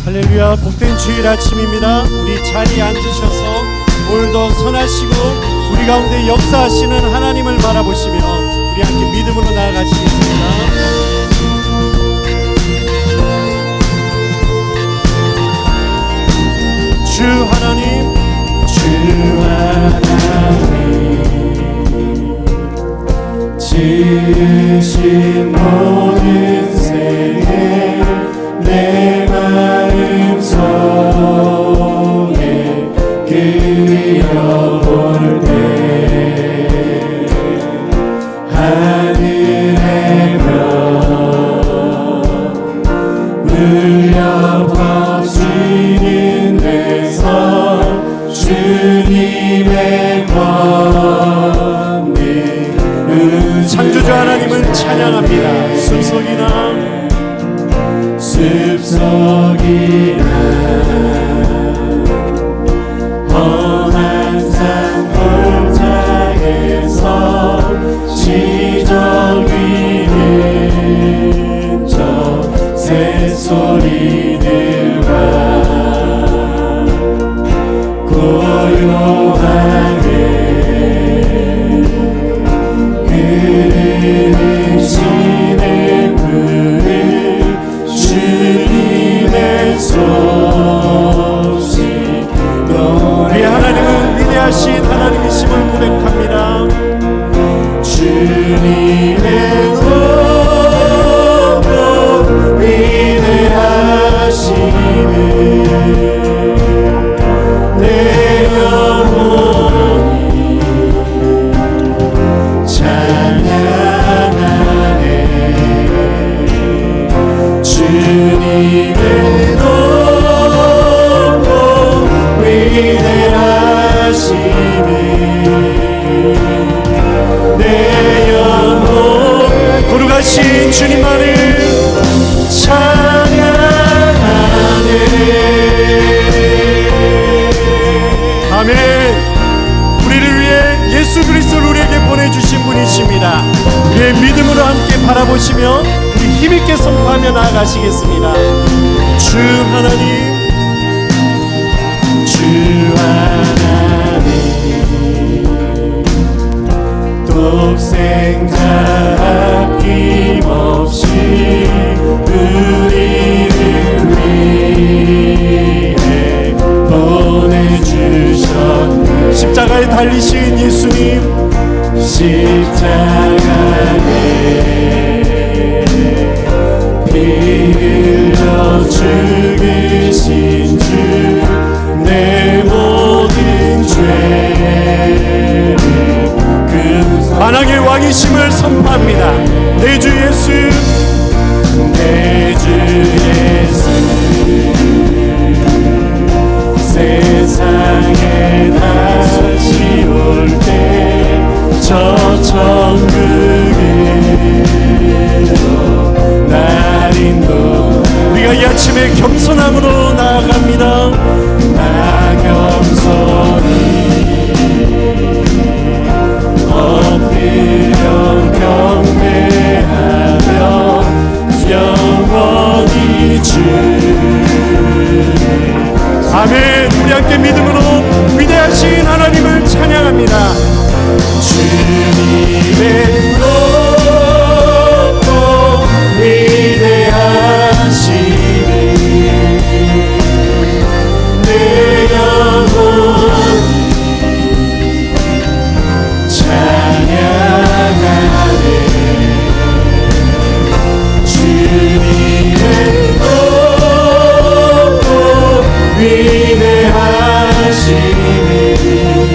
할렐루야. 복된 주일 아침입니다. 우리 자리에 앉으셔서 오늘도 선하시고 우리 가운데 역사하시는 하나님을 바라보시며 우리 함께 믿음으로 나아가시겠습니다. 주 하나님, 주 하나님, 지으신 모든 생애 내 마음 속에 그려볼 때 하늘의 별 울려 퍼지는 데서 주님의 권능 창조주 하나님을 찬양합니다. 숲속이나 험한 산 골짜기에서 시적 위는 저 새소리들과 고요하게 흐르는 시냇 물을 주님의 소식 우리 하나님은 위대하신 하나님이심을 고백합니다. 주님의 높고 위대하심을 내 영혼이 찬양하네. 주님의 높고 위대하심을 내 영혼 거룩하신 주님만을 찬양하네. 아멘. 우리를 위해 예수 그리스도를 우리에게 보내주신 분이십니다. 우리의 믿음으로 함께 바라보시며 우리 힘있게 선포하며 나아가시겠습니다. 주 하나님, 주 하나님, 독생자 아낌없이 우리를 위해 보내주셨네. 십자가에 달리신 예수님, 십자가에 피 흘려 죽으신 주 내 모든 죄를 만왕의 왕이심을 선포합니다. 내 주 예수, 내 주 예수, 세상에 다시 올 때 저 천국으로 날 인도. 우리가 이 아침에 겸손함으로 나아갑니다. 나 겸손히 엎드려 경배하며 영원히 주. 아멘. 우리 함께 믿음으로 위대하신 하나님을 찬양합니다. 주님의 높고 위대하심을 내 영혼이 찬양하네. 주님의 높고 위대하심을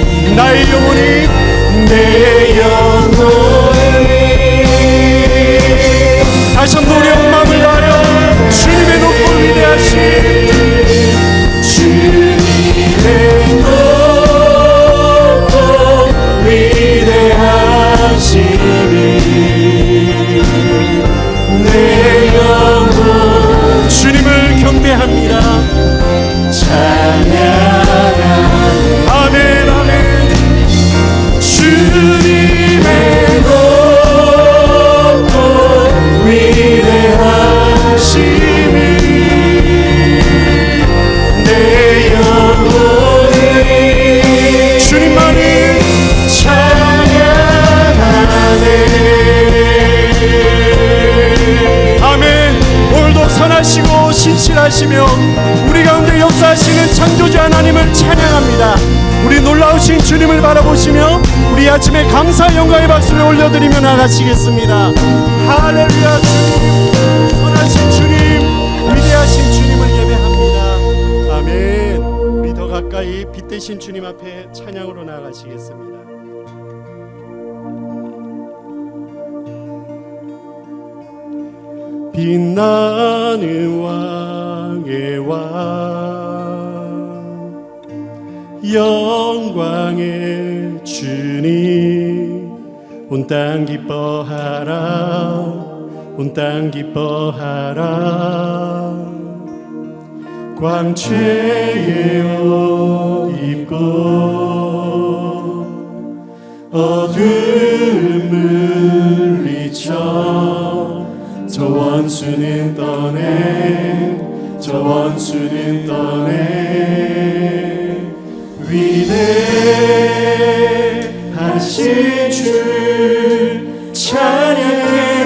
선하시고 신실하시며 우리 가운데 역사하시는 창조주 하나님을 찬양합니다. 우리 놀라우신 주님을 바라보시며 우리 아침에 감사 영광의 박수를 올려드리며 나가시겠습니다. 할렐루야. 주님, 선하신 주님, 위대하신 주님을 예배합니다. 아멘. 우리 더 가까이 빛되신 주님 앞에 찬양으로 나가시겠습니다. 빛나는 왕의 왕, 영광의 주님, 온 땅 기뻐하라, 온 땅 기뻐하라. 광채에 옷 입고 어둠을 물리쳐 저 원수는 떠내, 저 원수는 떠내. 위대하신 주 찬양해.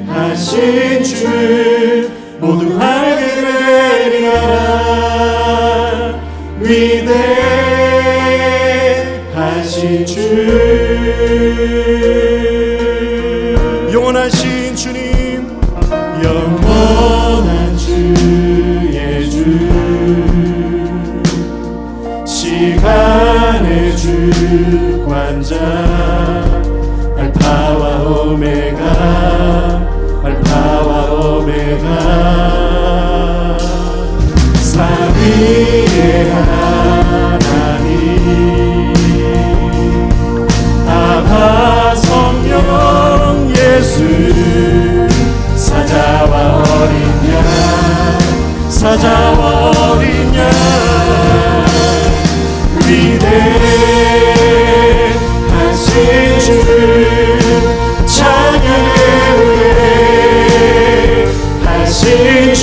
위대하신 주 모두 알게 되리라. 위대하신 주, 영원하신 주님, 영원한 주의 주, 시간의 주관자, 알파와 오메가, 알파와 오메가. 삼위의 하나님, 아바 성령 예수, 사자와 어린 양, 사자와 어린 양. 위대하신 주 찬양해. 위대하신 주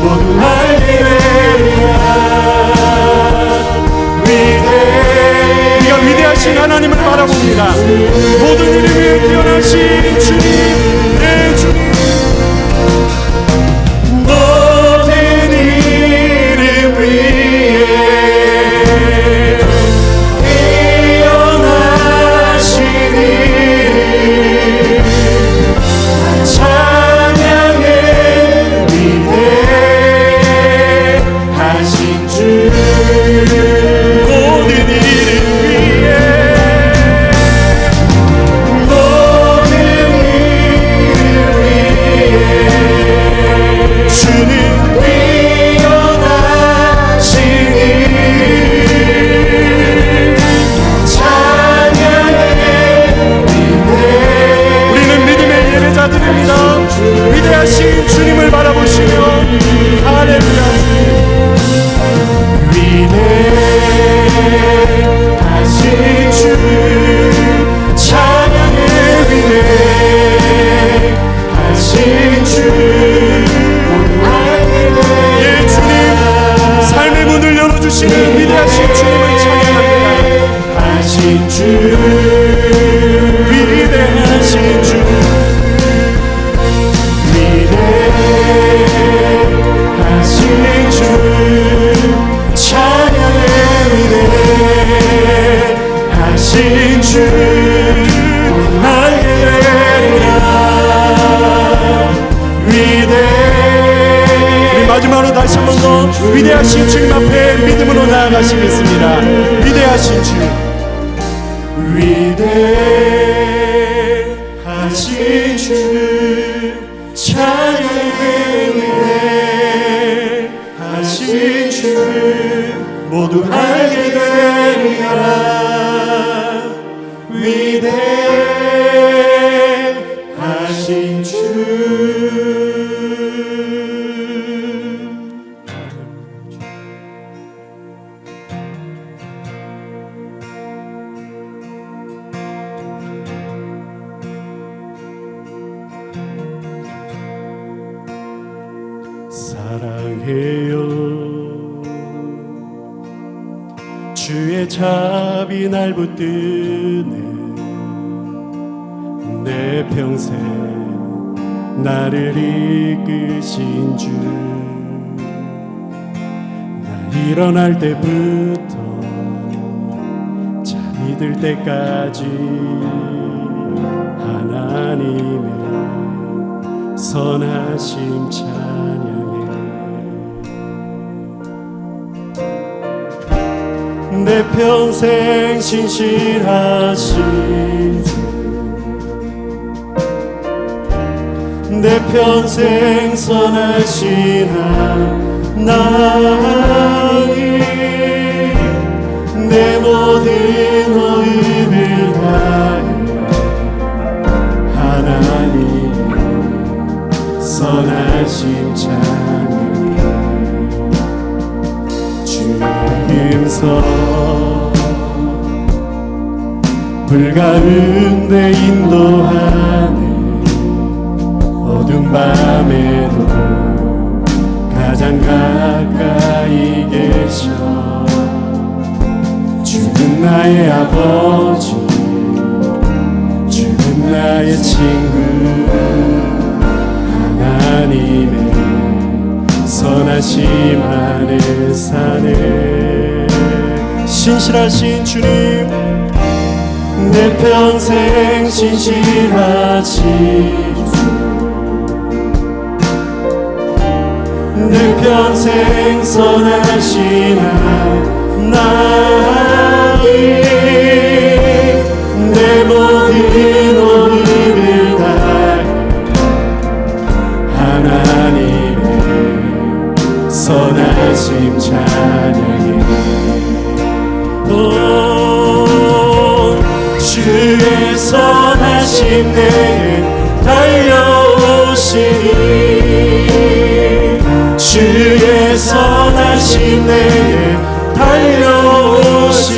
모두 알게 되리라. 우리가 위대하신 하나님을 바라봅니다. 모든 이름 위에 뛰어나신 주님, 내 주님. 모든 이름 위에 뛰어나시니 찬양해. 위대하신 주, 모든 이름 위에, 모든 이름 위에 주는 뛰어나시니 찬양해. 우리는 믿음의 예배자들입니다. 위대하신 주님을 바라보시며 할렐루야. 위대하신 주 찬양해. 위대하신 주, 예 주님, 삶의 문을 열어주시는 위대하신 주님을 찬양합니다. 하신 주, 위대하신 주, 위대하신 주 찬양해. 위대하신 주 알게 되리라. 우리 마지막으로 다시 한 번 더 위대하신 주님 앞에 믿음으로 나아가시겠습니다. 위대하신 주, 위대하신 주 찬양해. 위대하신 주 모두 알게 되리라. 위대하신 주. 사랑해요. 주의 자비 날 붙드네. 내 평생 나를 이끄신 주, 나 일어날 때부터 잠이 들 때까지 하나님의 선하심 찬양해. 내 평생 신실하신 주, 내 평생 선하신 하나님, 내 모든 호흡을 다해 하나님 선하심 찬양해. 주의 음성 불 가운데 인도하네. 어두운 밤에도 가장 가까이 계셔. 주는 나의 아버지, 주는 나의 친구, 하나님의 선하심 안에 사네. 신실하신 주님, 내 평생 신실하신 내 평생 선하신 하나님, 내 모든 호흡을 다해 하나님의 선하심 찬양해. 주의 선하심 내게 달려오시니, 주의 선하심 내게 달려오시니,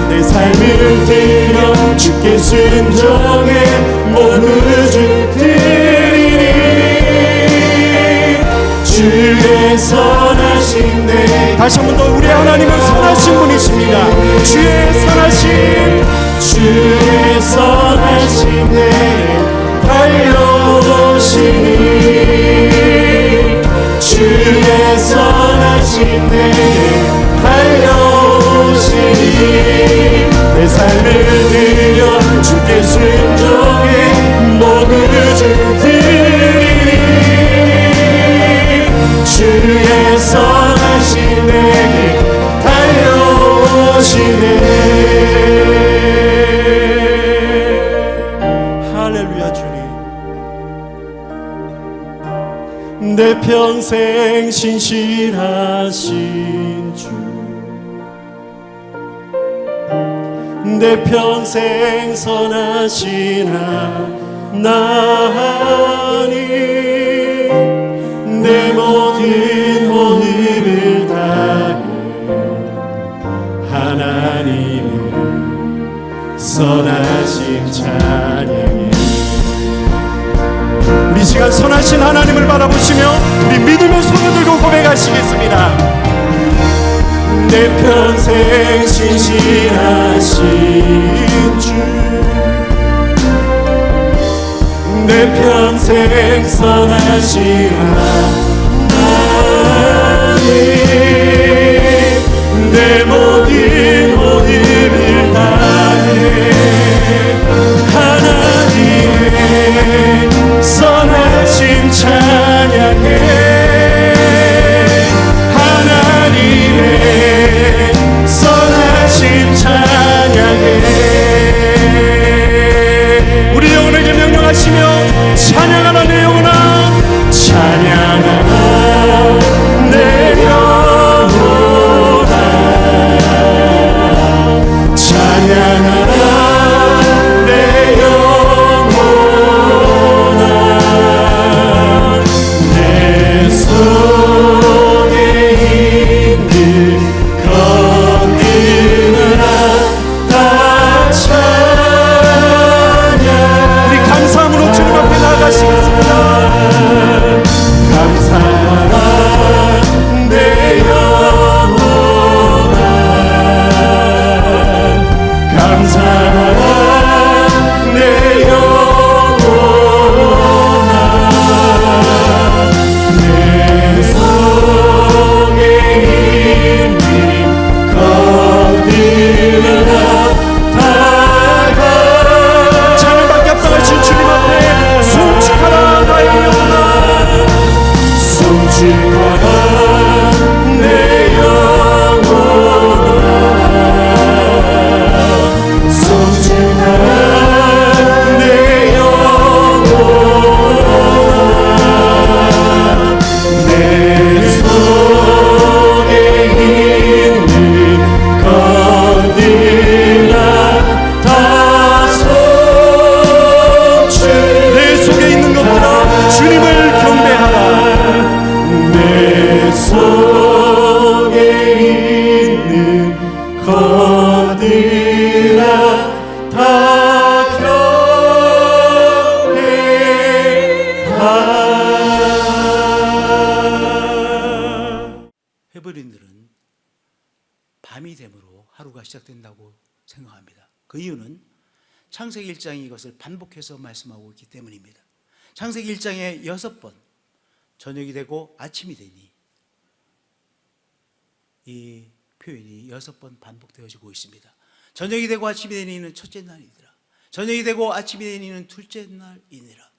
내 삶을 드려 주께 순종해 모두 주 드리니. 주의 선하심 내게, 다시 한 번 더 우리 하나님은 선하신 분이십니다. 주의 선하심, 주의 선하심 내게 달려오시니, 주의 선하심 내게 달려오시니, 내 삶을 드려 주께 순종해 모두 주 드리니. 주의 선하심 내게 달려오시네. 할렐루야. 주님, 내 평생 신실하신 주, 내 평생 선하신 하나님, 내 모든 호흡을 다해 하나님의 선하심 찬양해. 우리 시간 선하신 하나님을 바라보시며 우리 믿음의 손을 들고 고백하시겠습니다. 내 평생 신실하신 주, 내 평생 선하신 하나님, 내 모든 호흡을 다해 하나님의 선하심 찬양해. 하나님의 선하심 찬양해. 우리 영혼에게 명령하시며 찬양하라 내 영혼아, 찬양하라 내 영혼아, 찬양 헤브리인들은 밤이 되므로 하루가 시작된다고 생각합니다. 그 이유는 창세기 1장이 이것을 반복해서 말씀하고 있기 때문입니다. 창세기 1장에 6번 저녁이 되고 아침이 되니 이 표현이 6번 반복되어지고 있습니다. 저녁이 되고 아침이 되니는 첫째 날이더라. 저녁이 되고 아침이 되니는 둘째 날이니라.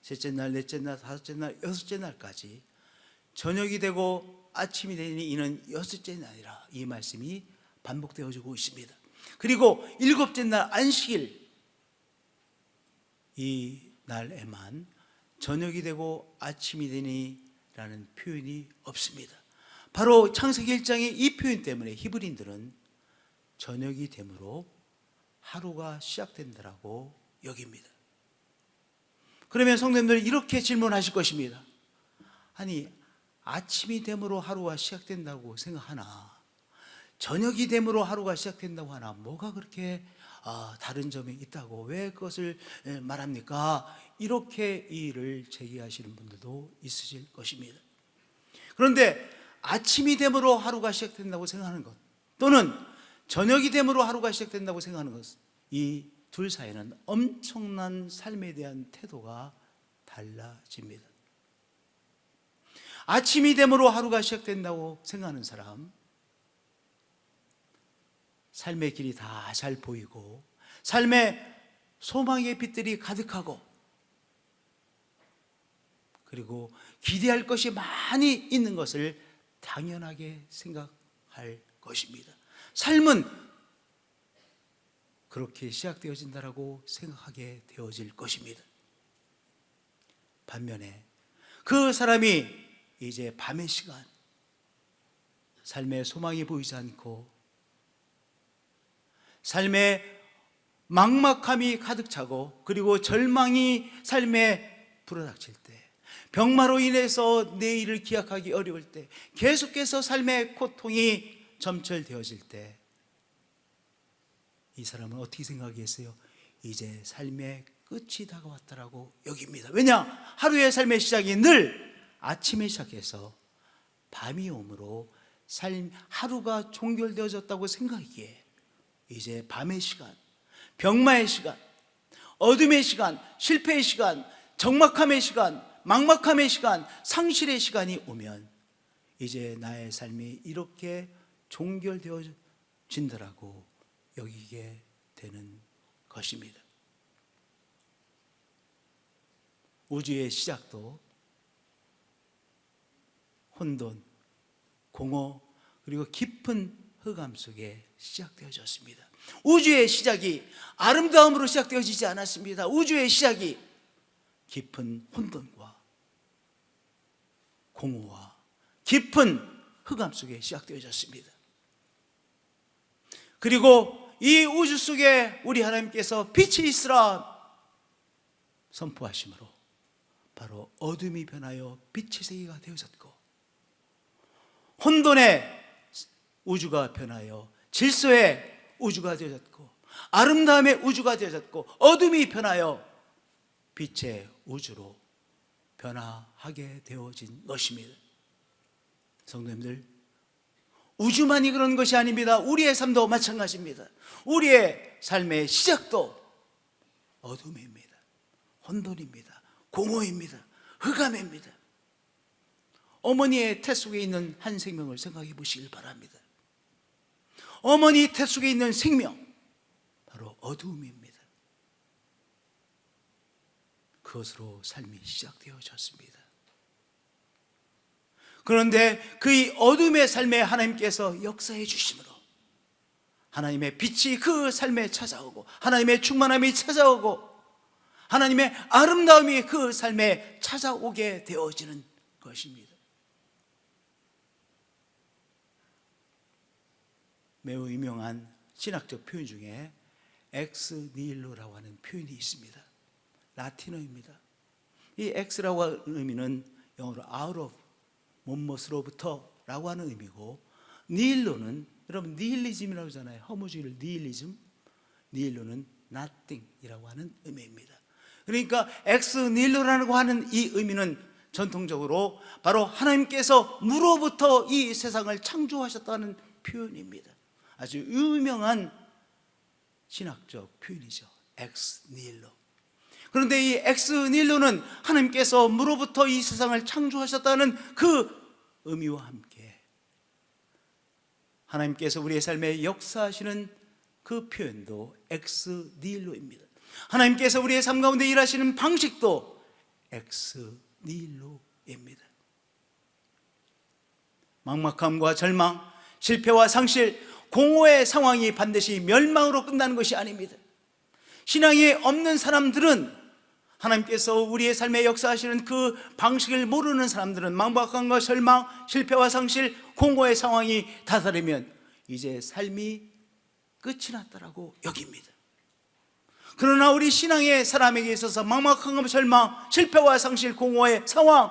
셋째 날, 넷째 날, 다섯째 날, 여섯째 날까지 저녁이 되고 아침이 되니 이는 여섯째 날이라. 이 말씀이 반복되어지고 있습니다. 그리고 일곱째 날 안식일 이 날에만 저녁이 되고 아침이 되니 라는 표현이 없습니다. 바로 창세기 1장의 이 표현 때문에 히브리인들은 저녁이 되므로 하루가 시작된다라고 여깁니다. 그러면 성도님들 이렇게 질문하실 것입니다. 아니, 아침이 되므로 하루가 시작된다고 생각하나 저녁이 되므로 하루가 시작된다고 하나 뭐가 그렇게 다른 점이 있다고 왜 그것을 말합니까? 이렇게 이의를 제기하시는 분들도 있으실 것입니다. 그런데 아침이 되므로 하루가 시작된다고 생각하는 것 또는 저녁이 되므로 하루가 시작된다고 생각하는 것, 이 둘 사이에는 엄청난 삶에 대한 태도가 달라집니다. 아침이 되므로 하루가 시작된다고 생각하는 사람, 삶의 길이 다 잘 보이고 삶의 소망의 빛들이 가득하고 그리고 기대할 것이 많이 있는 것을 당연하게 생각할 것입니다. 삶은 그렇게 시작되어진다라고 생각하게 되어질 것입니다. 반면에 그 사람이 이제 밤의 시간, 삶의 소망이 보이지 않고 삶의 막막함이 가득 차고 그리고 절망이 삶에 불어닥칠 때, 병마로 인해서 내일을 기약하기 어려울 때, 계속해서 삶의 고통이 점철되어질 때 이 사람은 어떻게 생각했어요? 이제 삶의 끝이 다가왔다라고 여깁니다. 왜냐? 하루의 삶의 시작이 늘 아침에 시작해서 밤이 오므로 하루가 종결되어졌다고 생각하기에 이제 밤의 시간, 병마의 시간, 어둠의 시간, 실패의 시간, 적막함의 시간, 막막함의 시간, 상실의 시간이 오면 이제 나의 삶이 이렇게 종결되어진다라고 여기게 되는 것입니다. 우주의 시작도 혼돈, 공허, 그리고 깊은 흑암 속에 시작되어졌습니다. 우주의 시작이 아름다움으로 시작되어지지 않았습니다. 우주의 시작이 깊은 혼돈과 공허와 깊은 흑암 속에 시작되어졌습니다. 그리고 이 우주 속에 우리 하나님께서 빛이 있으라 선포하심으로 바로 어둠이 변하여 빛의 세계가 되어졌고, 혼돈의 우주가 변하여 질서의 우주가 되어졌고, 아름다움의 우주가 되어졌고, 어둠이 변하여 빛의 우주로 변화하게 되어진 것입니다. 성도님들, 우주만이 그런 것이 아닙니다. 우리의 삶도 마찬가지입니다. 우리의 삶의 시작도 어둠입니다. 혼돈입니다. 공허입니다. 흑암입니다. 어머니의 태 속에 있는 한 생명을 생각해 보시길 바랍니다. 어머니 태 속에 있는 생명, 바로 어둠입니다. 그것으로 삶이 시작되어졌습니다. 그런데 그 어둠의 삶에 하나님께서 역사해 주심으로 하나님의 빛이 그 삶에 찾아오고, 하나님의 충만함이 찾아오고, 하나님의 아름다움이 그 삶에 찾아오게 되어지는 것입니다. 매우 유명한 신학적 표현 중에 엑스 니힐로라고 하는 표현이 있습니다. 라틴어입니다. 이 엑스라고 하는 의미는 영어로 out of, 못못으로부터 라고 하는 의미고, 니힐로는, 여러분 니힐리즘이라고 하잖아요. 허무주의를 니힐리즘. 니힐로는 nothing 이라고 하는 의미입니다. 그러니까 엑스닐로라고 하는 이 의미는 전통적으로 바로 하나님께서 무로부터 이 세상을 창조하셨다는 표현입니다. 아주 유명한 신학적 표현이죠. 엑스닐로. 그런데 이 엑스닐로는 하나님께서 무로부터 이 세상을 창조하셨다는 그 의미와 함께 하나님께서 우리의 삶에 역사하시는 그 표현도 엑스닐로입니다. 하나님께서 우리의 삶 가운데 일하시는 방식도 엑스닐로입니다. 막막함과 절망, 실패와 상실, 공허의 상황이 반드시 멸망으로 끝나는 것이 아닙니다. 신앙이 없는 사람들은, 하나님께서 우리의 삶에 역사하시는 그 방식을 모르는 사람들은 막막함과 절망, 실패와 상실, 공허의 상황이 다다르면 이제 삶이 끝이 났다라고 여깁니다. 그러나 우리 신앙의 사람에게 있어서 막막함과 절망, 실패와 상실, 공허의 상황,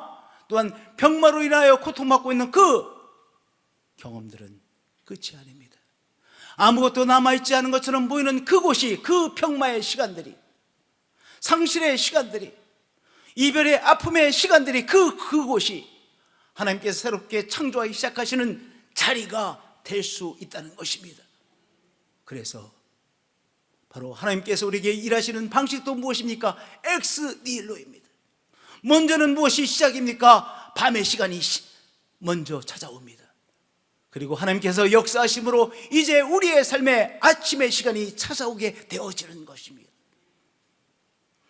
또한 병마로 인하여 고통받고 있는 그 경험들은 끝이 아닙니다. 아무것도 남아있지 않은 것처럼 보이는 그곳이, 그 병마의 시간들이, 상실의 시간들이, 이별의 아픔의 시간들이, 그곳이 하나님께서 새롭게 창조하기 시작하시는 자리가 될 수 있다는 것입니다. 그래서 바로 하나님께서 우리에게 일하시는 방식도 무엇입니까? 엑스닐로입니다. 먼저는 무엇이 시작입니까? 밤의 시간이 먼저 찾아옵니다. 그리고 하나님께서 역사하심으로 이제 우리의 삶에 아침의 시간이 찾아오게 되어지는 것입니다.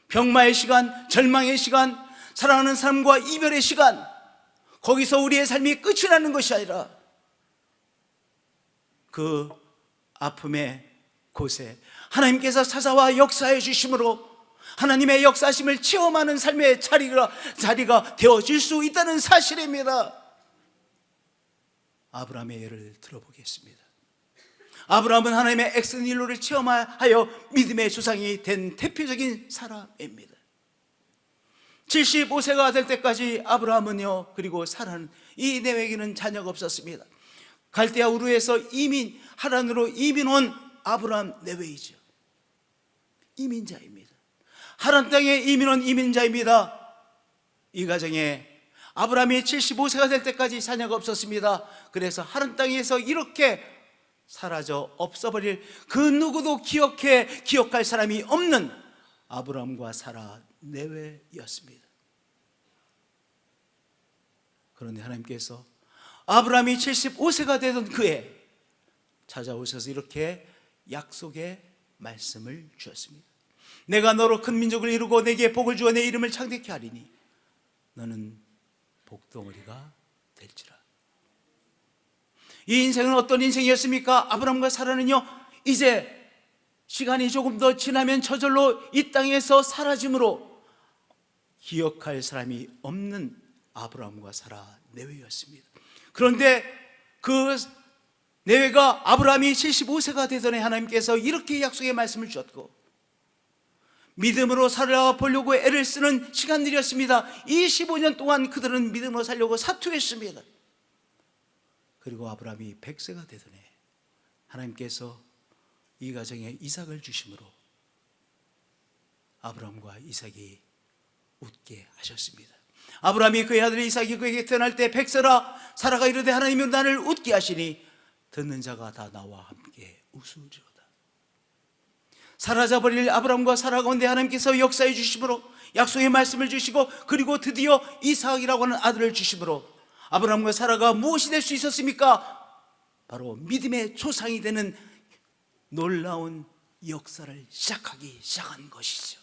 병마의 시간, 절망의 시간, 사랑하는 사람과 이별의 시간, 거기서 우리의 삶이 끝이 나는 것이 아니라 그 아픔의 곳에 하나님께서 찾아와 역사해 주심으로 하나님의 역사심을 체험하는 삶의 자리가 되어질 수 있다는 사실입니다. 아브라함의 예를 들어보겠습니다. 아브라함은 하나님의 엑스닐로를 체험하여 믿음의 조상이 된 대표적인 사람입니다. 75세가 될 때까지 아브라함은요, 그리고 사라는 이 내외에게는 자녀가 없었습니다. 갈대아 우르에서 하란으로 이민 온 아브라함 내외이죠. 이민자입니다. 하란 땅에 이민 온 이민자입니다. 이 가정에 아브라함이 75세가 될 때까지 자녀가 없었습니다. 그래서 하란 땅에서 이렇게 사라져 없어버릴 그 누구도 기억할 사람이 없는 아브라함과 사라 내외였습니다. 그런데 하나님께서 아브라함이 75세가 되던 그해 찾아오셔서 이렇게 약속의 말씀을 주셨습니다. 내가 너로 큰 민족을 이루고 내게 복을 주어 내 이름을 창대케 하리니 너는 복덩어리가 될지라. 이 인생은 어떤 인생이었습니까? 아브라함과 사라는요, 이제 시간이 조금 더 지나면 저절로 이 땅에서 사라짐으로 기억할 사람이 없는 아브라함과 사라 내외였습니다. 그런데 그 내외가 아브라함이 75세가 되던 해 하나님께서 이렇게 약속의 말씀을 주셨고, 믿음으로 살아보려고 애를 쓰는 시간들이었습니다. 25년 동안 그들은 믿음으로 살려고 사투했습니다. 그리고 아브라함이 100세가 되던 해 하나님께서 이 가정에 이삭을 주심으로 아브라함과 이삭이 웃게 하셨습니다. 아브라함이 그의 아들 이삭이 그에게 태어날 때 100세라 사라가 이르되 하나님이 나를 웃게 하시니 듣는 자가 다 나와 함께 웃으리로다. 사라져버릴 아브라함과 사라 가운데 하나님께서 역사해 주심으로 약속의 말씀을 주시고, 그리고 드디어 이삭이라고 하는 아들을 주심으로 아브라함과 사라가 무엇이 될 수 있었습니까? 바로 믿음의 조상이 되는 놀라운 역사를 시작한 것이죠.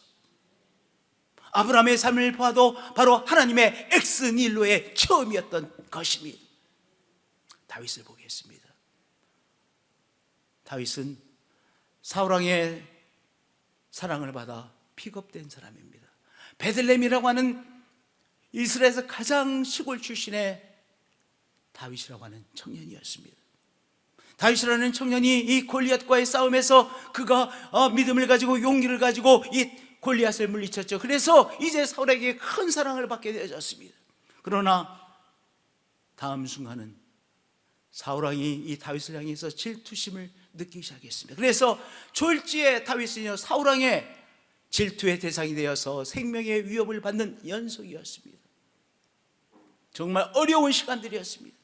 아브라함의 삶을 봐도 바로 하나님의 엑스닐로의 처음이었던 것입니다. 다윗을 보겠습니다. 다윗은 사울왕의 사랑을 받아 픽업된 사람입니다. 베들레헴이라고 하는 이스라엘에서 가장 시골 출신의 다윗이라고 하는 청년이었습니다. 다윗이라는 청년이 이 골리앗과의 싸움에서 그가 믿음을 가지고 용기를 가지고 이 골리앗을 물리쳤죠. 그래서 이제 사울에게 큰 사랑을 받게 되어졌습니다. 그러나 다음 순간은 사울왕이 이 다윗을 향해서 질투심을 느끼기 시작했습니다. 그래서 졸지에 다윗은요, 사울왕의 질투의 대상이 되어서 생명의 위협을 받는 연속이었습니다. 정말 어려운 시간들이었습니다.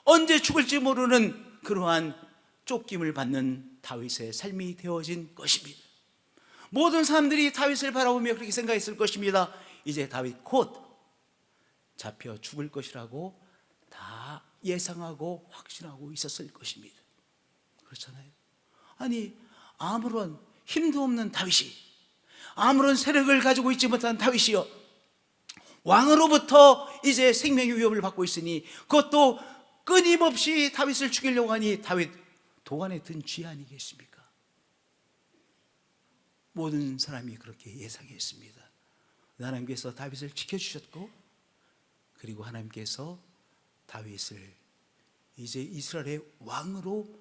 언제 죽을지 모르는 그러한 쫓김을 받는 다윗의 삶이 되어진 것입니다. 모든 사람들이 다윗을 바라보며 그렇게 생각했을 것입니다. 이제 다윗 곧 잡혀 죽을 것이라고 다 예상하고 확신하고 있었을 것입니다. 그렇잖아요. 아니, 아무런 힘도 없는 다윗이, 아무런 세력을 가지고 있지 못한 다윗이요, 왕으로부터 이제 생명의 위협을 받고 있으니, 그것도 끊임없이 다윗을 죽이려고 하니 다윗 도관에 든 쥐 아니겠습니까? 모든 사람이 그렇게 예상했습니다. 하나님께서 다윗을 지켜주셨고, 그리고 하나님께서 다윗을 이제 이스라엘의 왕으로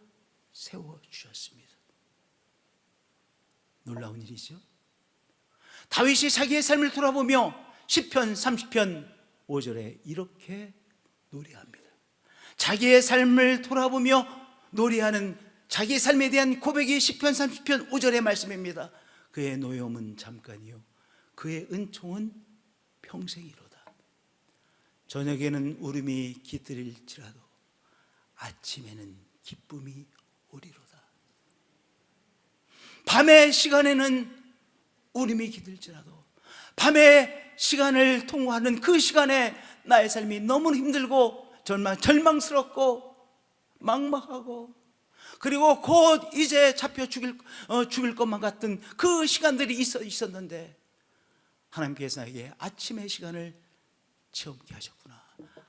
세워주셨습니다. 놀라운 일이죠. 다윗이 자기의 삶을 돌아보며 시편 30편 5절에 이렇게 노래합니다. 자기의 삶을 돌아보며 노래하는 자기의 삶에 대한 고백이 시편 30편 5절의 말씀입니다. 그의 노여움은 잠깐이요 그의 은총은 평생이로다. 저녁에는 울음이 깃들일지라도 아침에는 기쁨이 오리로다. 밤의 시간에는 울음이 깃들지라도, 밤의 시간을 통과하는 그 시간에 나의 삶이 너무 힘들고 절망스럽고 막막하고, 그리고 곧 이제 잡혀 죽을 것만 같은 그 시간들이 있었는데, 하나님께서 나에게 아침의 시간을 체험케 하셨구나.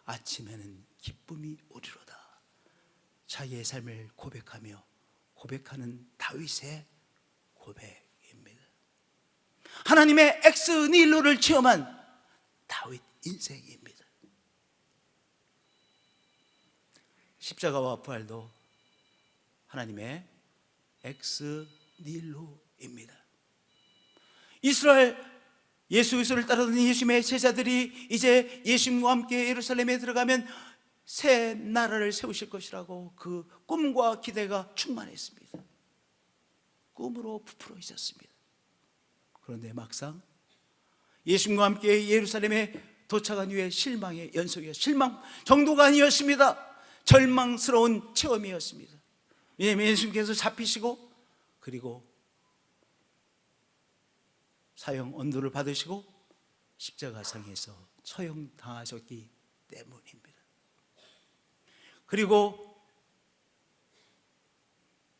아침에는 기쁨이 오리로다. 자기의 삶을 고백하는 다윗의 고백입니다. 하나님의 엑스 닐로를 체험한 다윗 인생입니다. 십자가와 부활도 하나님의 엑스 닐로입니다. 이스라엘 예수 그리스도를 따르던 예수님의 제자들이 이제 예수님과 함께 예루살렘에 들어가면 새 나라를 세우실 것이라고 그 꿈과 기대가 충만했습니다. 꿈으로 부풀어 있었습니다. 그런데 막상 예수님과 함께 예루살렘에 도착한 이후에 실망의 연속이었습니다. 실망 정도가 아니었습니다. 절망스러운 체험이었습니다. 왜냐하면 예수님께서 잡히시고, 그리고 사형 언도를 받으시고 십자가상에서 처형당하셨기 때문입니다. 그리고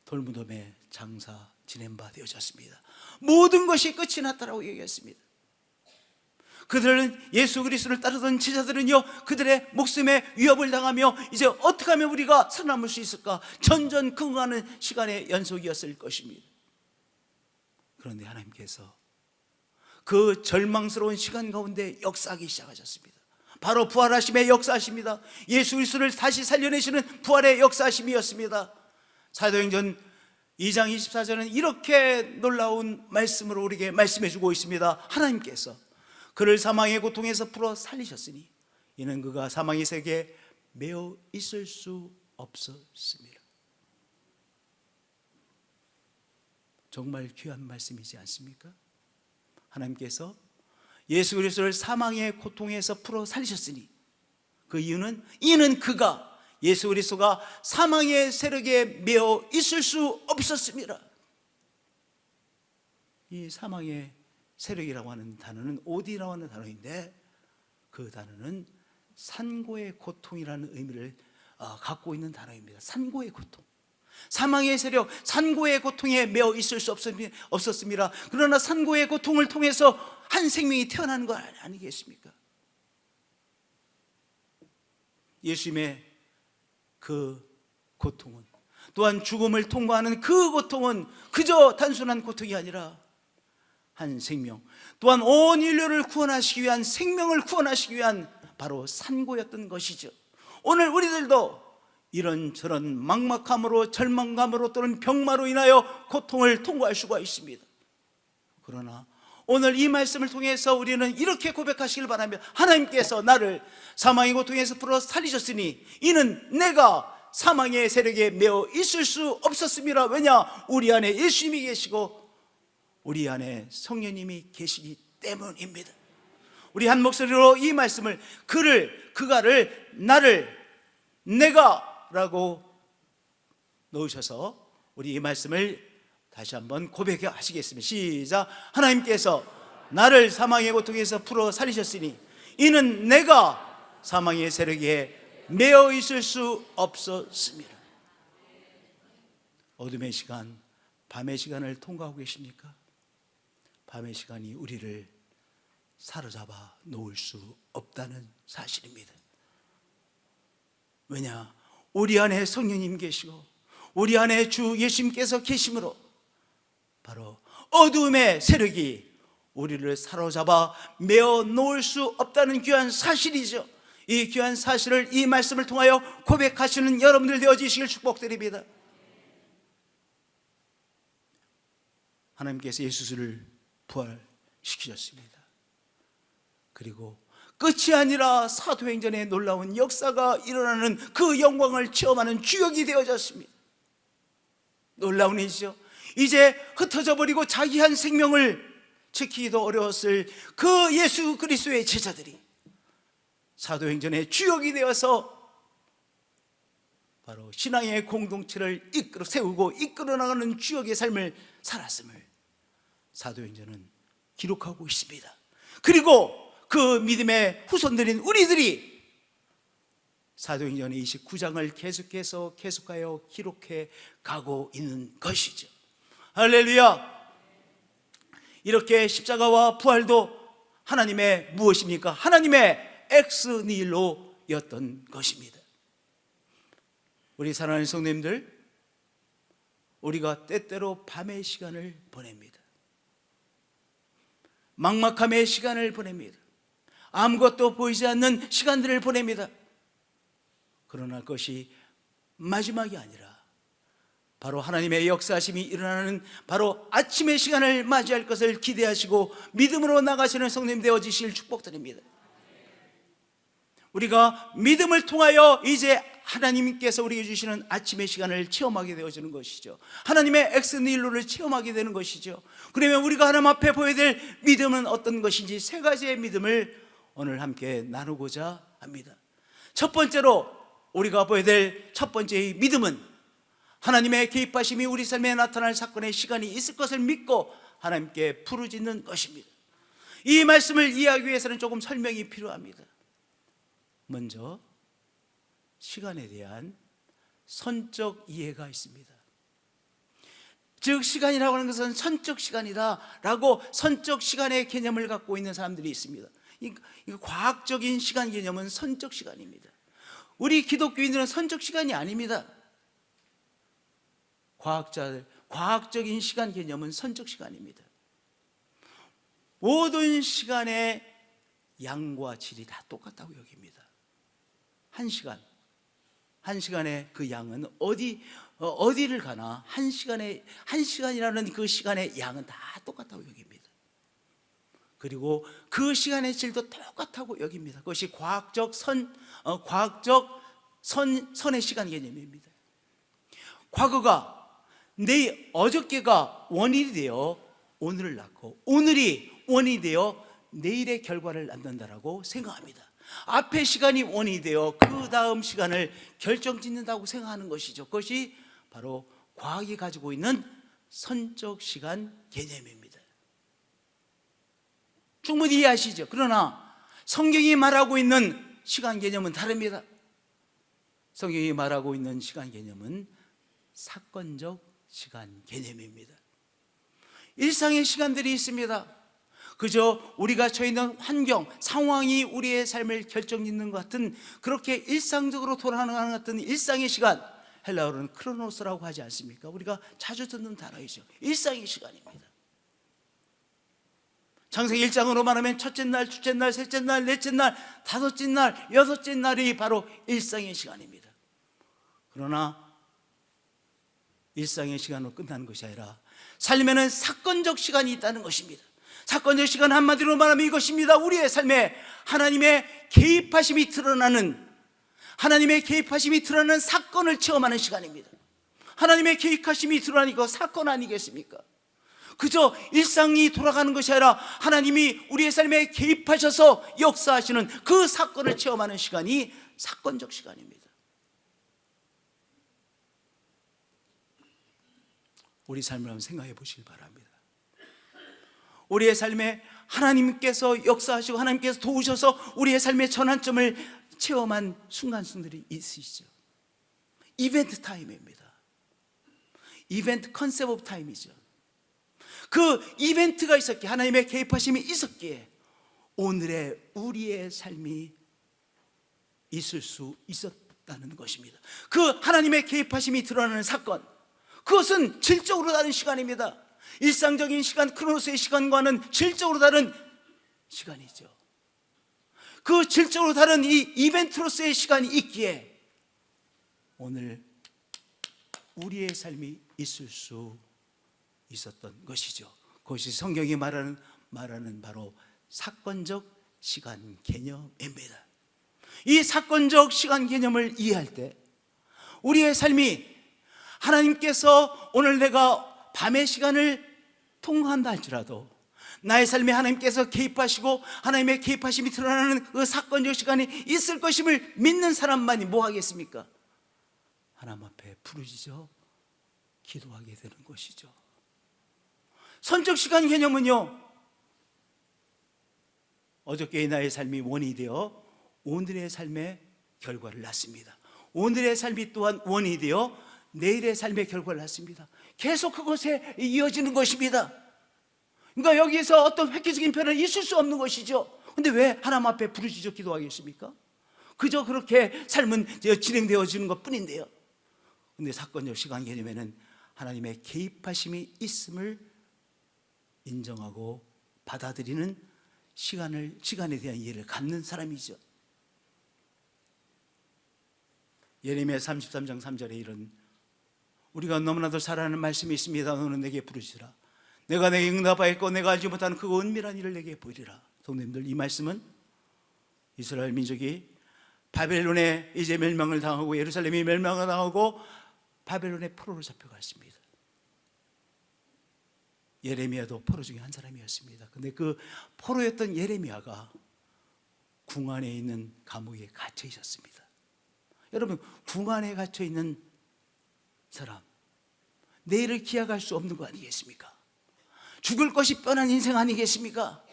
돌무덤에 장사 지낸 바 되어졌습니다. 모든 것이 끝이 났다라고 얘기했습니다. 그들은, 예수 그리스도를 따르던 제자들은요, 그들의 목숨에 위협을 당하며 이제 어떻게 하면 우리가 살아남을 수 있을까 전전긍긍하는 시간의 연속이었을 것입니다. 그런데 하나님께서 그 절망스러운 시간 가운데 역사하기 시작하셨습니다. 바로 부활하심의 역사하십니다. 예수 그리스도를 다시 살려내시는 부활의 역사하심이었습니다. 사도행전 2장 24절은 이렇게 놀라운 말씀으로 우리에게 말씀해 주고 있습니다. 하나님께서 그를 사망의 고통에서 풀어 살리셨으니 이는 그가 사망의 세계에 매어 있을 수 없었습니다. 정말 귀한 말씀이지 않습니까? 하나님께서 예수 그리스도를 사망의 고통에서 풀어 살리셨으니, 그 이유는 그가, 예수 그리스도가 사망의 세력에 매어 있을 수 없었습니다. 이 사망의 세력이라고 하는 단어는 오디라고 하는 단어인데, 그 단어는 산고의 고통이라는 의미를 갖고 있는 단어입니다. 산고의 고통, 사망의 세력, 산고의 고통에 매어 있을 수 없었습니다. 그러나 산고의 고통을 통해서 한 생명이 태어나는 거 아니겠습니까? 예수님의 그 고통은, 또한 죽음을 통과하는 그 고통은 그저 단순한 고통이 아니라 한 생명, 또한 온 인류를 구원하시기 위한, 생명을 구원하시기 위한 바로 산고였던 것이죠. 오늘 우리들도 이런저런 막막함으로, 절망감으로, 또는 병마로 인하여 고통을 통과할 수가 있습니다. 그러나 오늘 이 말씀을 통해서 우리는 이렇게 고백하시길 바랍니다. 하나님께서 나를 사망의 고통에서 풀어 살리셨으니 이는 내가 사망의 세력에 매어 있을 수 없었습니다. 왜냐? 우리 안에 예수님이 계시고 우리 안에 성령님이 계시기 때문입니다. 우리 한 목소리로 이 말씀을 그가를 나를 내가 라고 넣으셔서 우리 이 말씀을 다시 한번 고백하시겠습니다. 시작. 하나님께서 나를 사망의 고통에서 풀어 살리셨으니 이는 내가 사망의 세력에 매여 있을 수 없었습니다. 어둠의 시간, 밤의 시간을 통과하고 계십니까? 밤의 시간이 우리를 사로잡아 놓을 수 없다는 사실입니다. 왜냐? 우리 안에 성령님 계시고 우리 안에 주 예수님께서 계심으로 바로 어둠의 세력이 우리를 사로잡아 메어 놓을 수 없다는 귀한 사실이죠. 이 귀한 사실을 이 말씀을 통하여 고백하시는 여러분들 되어지시길 축복드립니다. 하나님께서 예수를 부활시키셨습니다. 그리고 끝이 아니라 사도행전의 놀라운 역사가 일어나는 그 영광을 체험하는 주역이 되어졌습니다. 놀라운 일이죠. 이제 흩어져 버리고 자기한 생명을 지키기도 어려웠을 그 예수 그리스도의 제자들이 사도행전의 주역이 되어서 바로 신앙의 공동체를 세우고 이끌어 나가는 주역의 삶을 살았음을 사도행전은 기록하고 있습니다. 그리고 그 믿음의 후손들인 우리들이 사도행전의 29장을 계속하여 기록해 가고 있는 것이죠. 할렐루야. 이렇게 십자가와 부활도 하나님의 무엇입니까? 하나님의 엑스니힐로였던 것입니다. 우리 사랑하는 성도님들, 우리가 때때로 밤의 시간을 보냅니다. 막막함의 시간을 보냅니다. 아무것도 보이지 않는 시간들을 보냅니다. 그러나 그것이 마지막이 아니라 바로 하나님의 역사하심이 일어나는 바로 아침의 시간을 맞이할 것을 기대하시고 믿음으로 나가시는 성도님 되어지실 축복드립니다. 우리가 믿음을 통하여 이제 하나님께서 우리에게 주시는 아침의 시간을 체험하게 되어지는 것이죠. 하나님의 엑스니힐로를 체험하게 되는 것이죠. 그러면 우리가 하나님 앞에 보여야 될 믿음은 어떤 것인지 세 가지의 믿음을 오늘 함께 나누고자 합니다. 첫 번째로 우리가 보여야 될 첫 번째의 믿음은 하나님의 개입하심이 우리 삶에 나타날 사건의 시간이 있을 것을 믿고 하나님께 부르짖는 것입니다. 이 말씀을 이해하기 위해서는 조금 설명이 필요합니다. 먼저 시간에 대한 선적 이해가 있습니다. 즉 시간이라고 하는 것은 선적 시간이다 라고 선적 시간의 개념을 갖고 있는 사람들이 있습니다. 이거 과학적인 시간 개념은 선적 시간입니다. 우리 기독교인들은 선적 시간이 아닙니다. 과학적인 시간 개념은 선적 시간입니다. 모든 시간의 양과 질이 다 똑같다고 여깁니다. 한 시간의 그 양은 어디를 가나 한 시간이라는 그 시간의 양은 다 똑같다고 여깁니다. 그리고 그 시간의 질도 똑같다고 여깁니다. 그것이 과학적 선의 시간 개념입니다. 과거가 어저께가 원인이 되어 오늘을 낳고 오늘이 원인이 되어 내일의 결과를 낳는다라고 생각합니다. 앞의 시간이 원인이 되어 그 다음 시간을 결정짓는다고 생각하는 것이죠. 그것이 바로 과학이 가지고 있는 선적 시간 개념입니다. 충분히 이해하시죠? 그러나 성경이 말하고 있는 시간 개념은 다릅니다. 성경이 말하고 있는 시간 개념은 사건적 시간 개념입니다. 일상의 시간들이 있습니다. 그저 우리가 처해 있는 환경, 상황이 우리의 삶을 결정짓는 것 같은 그렇게 일상적으로 돌아가는 것 같은 일상의 시간, 헬라어로는 크로노스라고 하지 않습니까? 우리가 자주 듣는 단어이죠. 일상의 시간입니다. 창세기 1장으로 말하면 첫째 날, 둘째 날, 셋째 날, 넷째 날, 다섯째 날, 여섯째 날이 바로 일상의 시간입니다. 그러나 일상의 시간으로 끝나는 것이 아니라 삶에는 사건적 시간이 있다는 것입니다. 사건적 시간 한마디로 말하면 이것입니다. 우리의 삶에 하나님의 개입하심이 드러나는 사건을 체험하는 시간입니다. 하나님의 개입하심이 드러나니까 사건 아니겠습니까? 그저 일상이 돌아가는 것이 아니라 하나님이 우리의 삶에 개입하셔서 역사하시는 그 사건을 체험하는 시간이 사건적 시간입니다. 우리 삶을 한번 생각해 보시길 바랍니다. 우리의 삶에 하나님께서 역사하시고 하나님께서 도우셔서 우리의 삶의 전환점을 체험한 순간순간들이 있으시죠. 이벤트 타임입니다. 이벤트 컨셉 오브 타임이죠. 그 이벤트가 있었기에, 하나님의 개입하심이 있었기에 오늘의 우리의 삶이 있을 수 있었다는 것입니다. 그 하나님의 개입하심이 드러나는 사건, 그것은 질적으로 다른 시간입니다. 일상적인 시간, 크로노스의 시간과는 질적으로 다른 시간이죠. 그 질적으로 다른 이 이벤트로서의 시간이 있기에 오늘 우리의 삶이 있을 수 있었던 것이죠. 그것이 성경이 말하는 바로 사건적 시간 개념입니다. 이 사건적 시간 개념을 이해할 때 우리의 삶이 하나님께서 오늘 내가 밤의 시간을 통과한다 할지라도 나의 삶에 하나님께서 개입하시고 하나님의 개입하심이 드러나는 그 사건적 시간이 있을 것임을 믿는 사람만이 뭐 하겠습니까? 하나님 앞에 부르짖어 기도하게 되는 것이죠. 선적 시간 개념은요, 어저께의 나의 삶이 원이 되어 오늘의 삶의 결과를 낳습니다. 오늘의 삶이 또한 원이 되어 내일의 삶의 결과를 낳습니다. 계속 그것에 이어지는 것입니다. 그러니까 여기에서 어떤 획기적인 변화는 있을 수 없는 것이죠. 근데 왜 하나님 앞에 부르짖어 기도하겠습니까? 그저 그렇게 삶은 진행되어지는 것 뿐인데요. 근데 사건적 시간 개념에는 하나님의 개입하심이 있음을 인정하고 받아들이는 시간에 대한 이해를 갖는 사람이죠. 예레미야 33장 3절에 이런 우리가 너무나도 잘 아는 말씀이 있습니다. 너는 내게 부르시라. 내가 내게 응답하였고 내가 알지 못하는 그 은밀한 일을 내게 보이리라. 성도님들, 이 말씀은 이스라엘 민족이 바벨론에 이제 멸망을 당하고 예루살렘이 멸망을 당하고 바벨론의 포로로 잡혀갔습니다. 예레미야도 포로 중에 한 사람이었습니다. 근데 그 포로였던 예레미야가 궁 안에 있는 감옥에 갇혀 있었습니다. 여러분, 궁 안에 갇혀 있는 사람, 내일을 기약할 수 없는 거 아니겠습니까? 죽을 것이 뻔한 인생 아니겠습니까?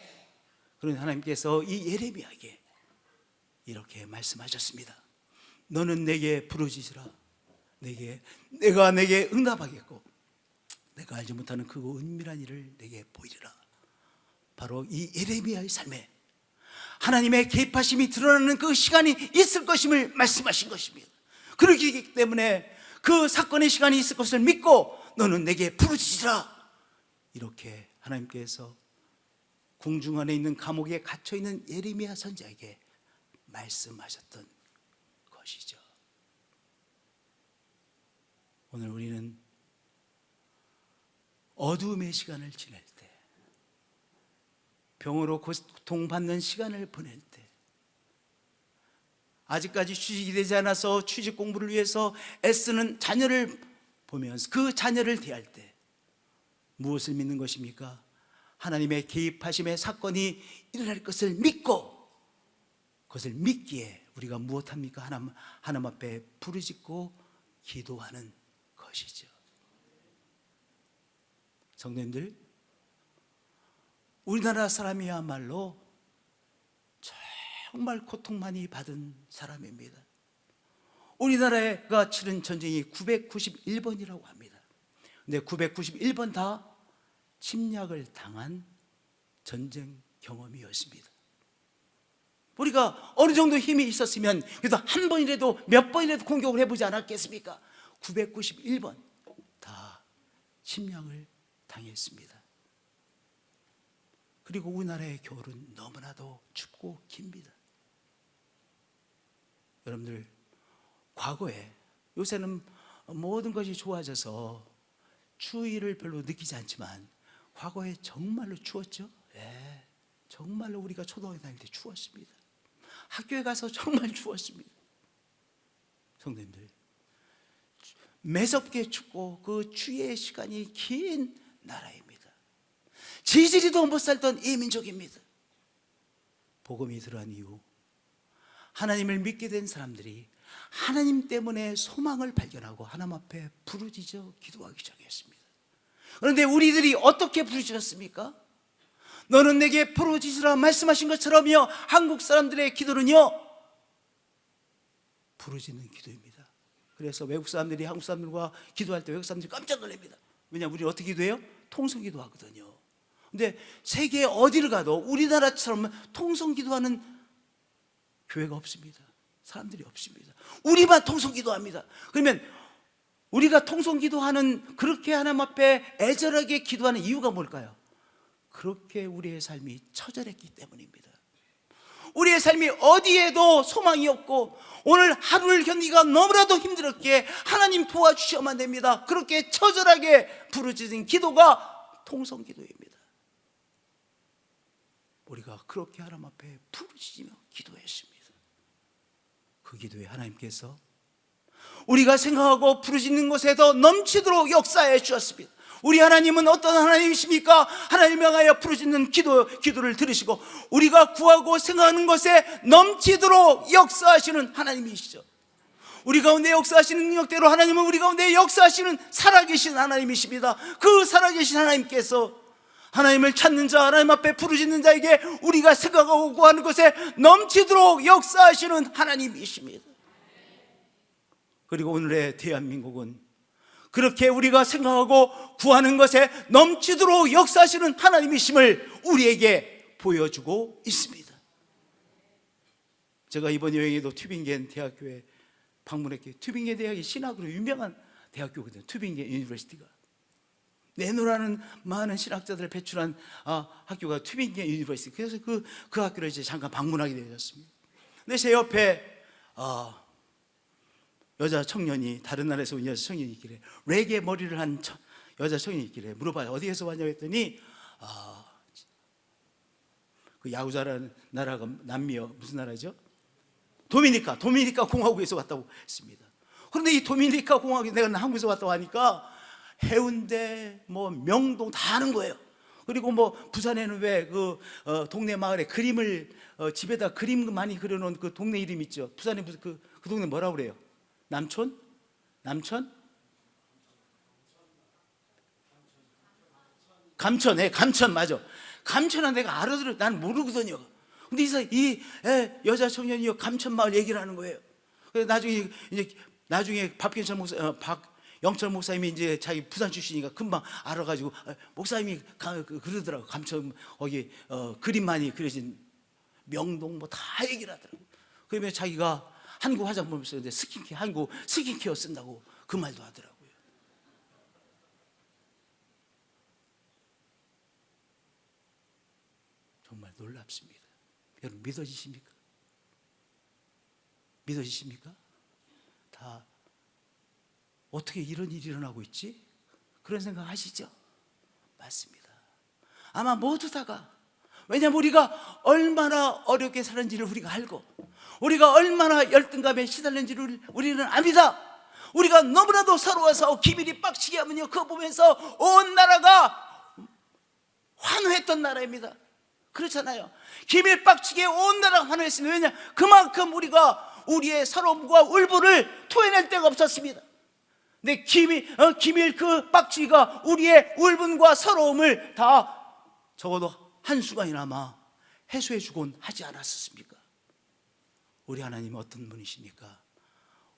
그런데 하나님께서 이 예레미야에게 이렇게 말씀하셨습니다. 너는 내게 부르짖으라. 내가 내게 응답하겠고 내가 알지 못하는 그 은밀한 일을 내게 보이리라. 바로 이 예레미야의 삶에 하나님의 개입하심이 드러나는 그 시간이 있을 것임을 말씀하신 것입니다. 그렇기 때문에 그 사건의 시간이 있을 것을 믿고 너는 내게 부르짖으라, 이렇게 하나님께서 궁중 안에 있는 감옥에 갇혀있는 예레미야 선지자에게 말씀하셨던 것이죠. 오늘 우리는 어두움의 시간을 지낼 때, 병으로 고통받는 시간을 보낼 때, 아직까지 취직이 되지 않아서 취직 공부를 위해서 애쓰는 자녀를 보면서 그 자녀를 대할 때 무엇을 믿는 것입니까? 하나님의 개입하심의 사건이 일어날 것을 믿고, 그것을 믿기에 우리가 무엇합니까? 하나님 앞에 부르짖고 기도하는 것이죠. 성도님들, 우리나라 사람이야말로 정말 고통 많이 받은 사람입니다. 우리나라가 치른 전쟁이 991번이라고 합니다. 근데 991번 다 침략을 당한 전쟁 경험이었습니다. 우리가 어느 정도 힘이 있었으면 그래도 한 번이라도 몇 번이라도 공격을 해보지 않았겠습니까? 991번 다 침략을 당했습니다. 그리고 우리나라의 겨울은 너무나도 춥고 깁니다. 여러분들, 과거에, 요새는 모든 것이 좋아져서 추위를 별로 느끼지 않지만 과거에 정말로 추웠죠? 네, 정말로 우리가 초등학교 다닐 때 추웠습니다. 학교에 가서 정말 추웠습니다. 성도님들, 매섭게 춥고 그 추위의 시간이 긴 나라입니다. 지지리도 못 살던 이 민족입니다. 복음이 들어간 이후 하나님을 믿게 된 사람들이 하나님 때문에 소망을 발견하고 하나님 앞에 부르짖어 기도하기 시작했습니다. 그런데 우리들이 어떻게 부르짖었습니까? 너는 내게 부르짖으라 말씀하신 것처럼요, 한국 사람들의 기도는요, 부르짖는 기도입니다. 그래서 외국 사람들이 한국 사람들과 기도할 때 외국 사람들이 깜짝 놀랍니다. 왜냐하면 우리는 어떻게 기도해요? 통성 기도하거든요. 근데 세계 어디를 가도 우리나라처럼 통성 기도하는 교회가 없습니다. 사람들이 없습니다. 우리만 통성 기도합니다. 그러면 우리가 통성 기도하는, 그렇게 하나님 앞에 애절하게 기도하는 이유가 뭘까요? 그렇게 우리의 삶이 처절했기 때문입니다. 우리의 삶이 어디에도 소망이 없고 오늘 하루를 견디기가 너무나도 힘들었기에 하나님 도와주셔야만 됩니다. 그렇게 처절하게 부르짖은 기도가 통성 기도입니다. 우리가 그렇게 하나님 앞에 부르짖으며 기도했습니다. 그 기도에 하나님께서 우리가 생각하고 부르짖는 것에 더 넘치도록 역사해 주셨습니다. 우리 하나님은 어떤 하나님이십니까? 하나님을 향하여 부르짖는 기도를 들으시고 우리가 구하고 생각하는 것에 넘치도록 역사하시는 하나님이시죠. 우리 가운데 역사하시는 능력대로 하나님은 우리 가운데 역사하시는 살아계신 하나님이십니다. 그 살아계신 하나님께서 하나님을 찾는 자, 하나님 앞에 부르짖는 자에게 우리가 생각하고 구하는 것에 넘치도록 역사하시는 하나님이십니다. 그리고 오늘의 대한민국은 그렇게 우리가 생각하고 구하는 것에 넘치도록 역사하시는 하나님이심을 우리에게 보여주고 있습니다. 제가 이번 여행에도 튜빙겐 대학교에 방문했기에, 튜빙겐 대학이 신학으로 유명한 대학교거든요. 튜빙겐 유니버시티가 네노라는 많은 신학자들을 배출한 학교가 튜빙겐 유니버시티. 그래서 그 학교를 이제 잠깐 방문하게 되었습니다. 근데 제 옆에 여자 청년이, 다른 나라에서 온 여자 청년이 있길래, 레게 머리를 한 여자 청년이 있길래 물어봐요. 어디에서 왔냐고 했더니 그 야구자라는 나라가 남미요, 무슨 나라죠? 도미니카 공화국에서 왔다고 했습니다. 그런데 이 도미니카 공화국에 내가 한국에서 왔다고 하니까 해운대, 명동 다 아는 거예요. 그리고 부산에는 왜 동네 마을에 그림을 집에다 그림 많이 그려놓은 그 동네 이름 있죠. 부산에 무슨 그 동네 뭐라고 그래요? 남촌? 감천, 감천 맞아. 감천은 내가 알아들어, 난 모르거든요. 근데 이 여자 청년이 감천 마을 얘기를 하는 거예요. 그래서 나중에 박영철 목사님이 이제 자기 부산 출신이니까 금방 알아가지고 목사님이 그러더라고. 감천 거기 그림 많이 그려진 명동 다 얘기를 하더라고. 그러면 자기가 한국 화장품 쓰는데 한국 스킨케어 쓴다고 그 말도 하더라고요. 정말 놀랍습니다. 여러분 믿어지십니까? 다 어떻게 이런 일이 일어나고 있지? 그런 생각 하시죠? 맞습니다. 아마 모두 다가, 왜냐하면 우리가 얼마나 어렵게 사는지를 우리가 알고 우리가 얼마나 열등감에 시달렸는지를 우리는 압니다. 우리가 너무나도 서러워서 기밀이 빡치게 하면요, 그거 보면서 온 나라가 환호했던 나라입니다. 그렇잖아요. 기밀 빡치게 온 나라가 환호했습니다. 왜냐? 그만큼 우리가 우리의 서러움과 울분을 토해낼 데가 없었습니다. 근데 기밀 그 빡치기가 우리의 울분과 서러움을 다 적어도 한순간이나마 해소해주곤 하지 않았습니까? 우리 하나님은 어떤 분이십니까?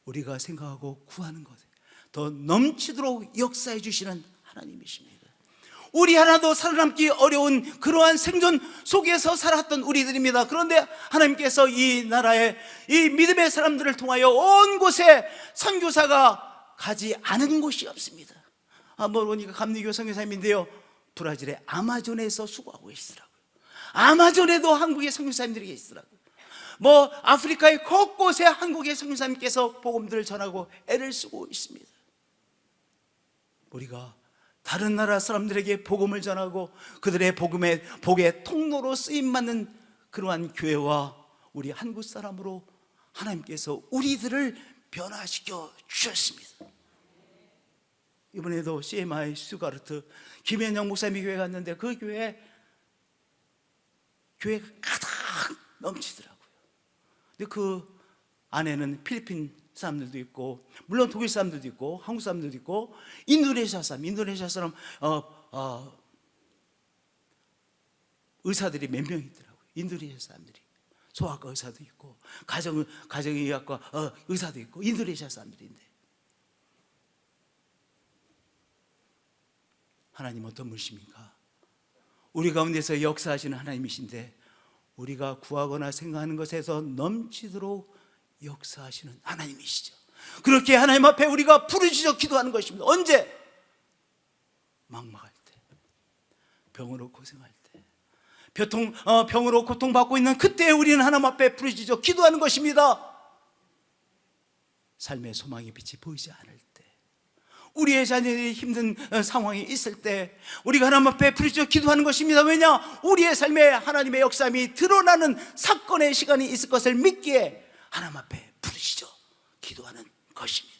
우리가 생각하고 구하는 것에 더 넘치도록 역사해 주시는 하나님이십니다. 우리 하나도 살아남기 어려운 그러한 생존 속에서 살았던 우리들입니다. 그런데 하나님께서 이 나라의 이 믿음의 사람들을 통하여 온 곳에 선교사가 가지 않은 곳이 없습니다. 보니까 감리교 선교사님인데요, 브라질의 아마존에서 수고하고 있더라고요. 아마존에도 한국의 선교사님들이 있더라고요. 아프리카의 곳곳에 한국의 선교사님께서 복음들을 전하고 애를 쓰고 있습니다. 우리가 다른 나라 사람들에게 복음을 전하고 그들의 복의 통로로 쓰임받는 그러한 교회와 우리 한국 사람으로 하나님께서 우리들을 변화시켜 주셨습니다. 이번에도 CMI 슈가르트 김현영 목사님이 교회 갔는데 그 교회가 가득 넘치더라고요. 근데 그 안에는 필리핀 사람들도 있고, 물론 독일 사람들도 있고, 한국 사람들도 있고, 인도네시아 사람 의사들이 몇 명 있더라고요. 인도네시아 사람들이 소아과 의사도 있고, 가정의학과 의사도 있고, 인도네시아 사람들인데 하나님 어떤 분이십니까? 우리 가운데서 역사하시는 하나님이신데 우리가 구하거나 생각하는 것에서 넘치도록 역사하시는 하나님이시죠. 그렇게 하나님 앞에 우리가 부르짖어 기도하는 것입니다. 언제? 막막할 때, 병으로 고생할 때, 병으로 고통받고 있는 그때 우리는 하나님 앞에 부르짖어 기도하는 것입니다. 삶의 소망의 빛이 보이지 않을 때, 우리의 자녀들이 힘든 상황이 있을 때 우리가 하나님 앞에 부르짖어 기도하는 것입니다. 왜냐? 우리의 삶에 하나님의 역사함이 드러나는 사건의 시간이 있을 것을 믿기에 하나님 앞에 부르짖어 기도하는 것입니다.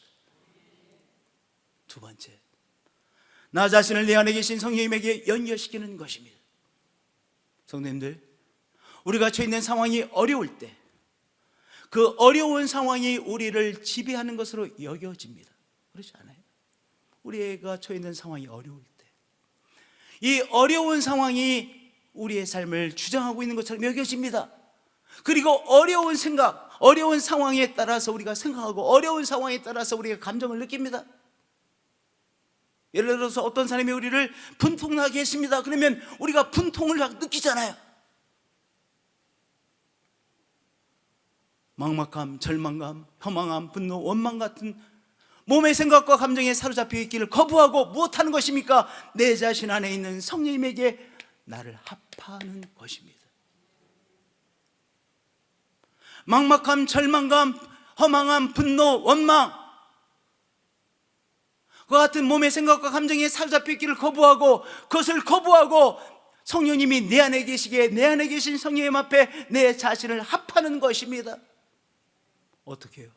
두 번째, 나 자신을 내 안에 계신 성령님에게 연결시키는 것입니다. 성도님들, 우리가 처해 있는 상황이 어려울 때 그 어려운 상황이 우리를 지배하는 것으로 여겨집니다. 그렇지 않아요? 우리가 처해 있는 상황이 어려울 때 이 어려운 상황이 우리의 삶을 주장하고 있는 것처럼 여겨집니다. 그리고 어려운 생각, 어려운 상황에 따라서 우리가 생각하고 어려운 상황에 따라서 우리가 감정을 느낍니다. 예를 들어서 어떤 사람이 우리를 분통나게 했습니다. 그러면 우리가 분통을 느끼잖아요. 막막함, 절망감, 허망함, 분노, 원망 같은 몸의 생각과 감정에 사로잡혀 있기를 거부하고 무엇하는 것입니까? 내 자신 안에 있는 성령님에게 나를 합하는 것입니다. 막막함, 절망감, 허망함, 분노, 원망, 그 같은 몸의 생각과 감정에 사로잡혀 있기를 거부하고, 그것을 거부하고 성령님이 내 안에 계시기에 내 안에 계신 성령님 앞에 내 자신을 합하는 것입니다. 어떻게 해요?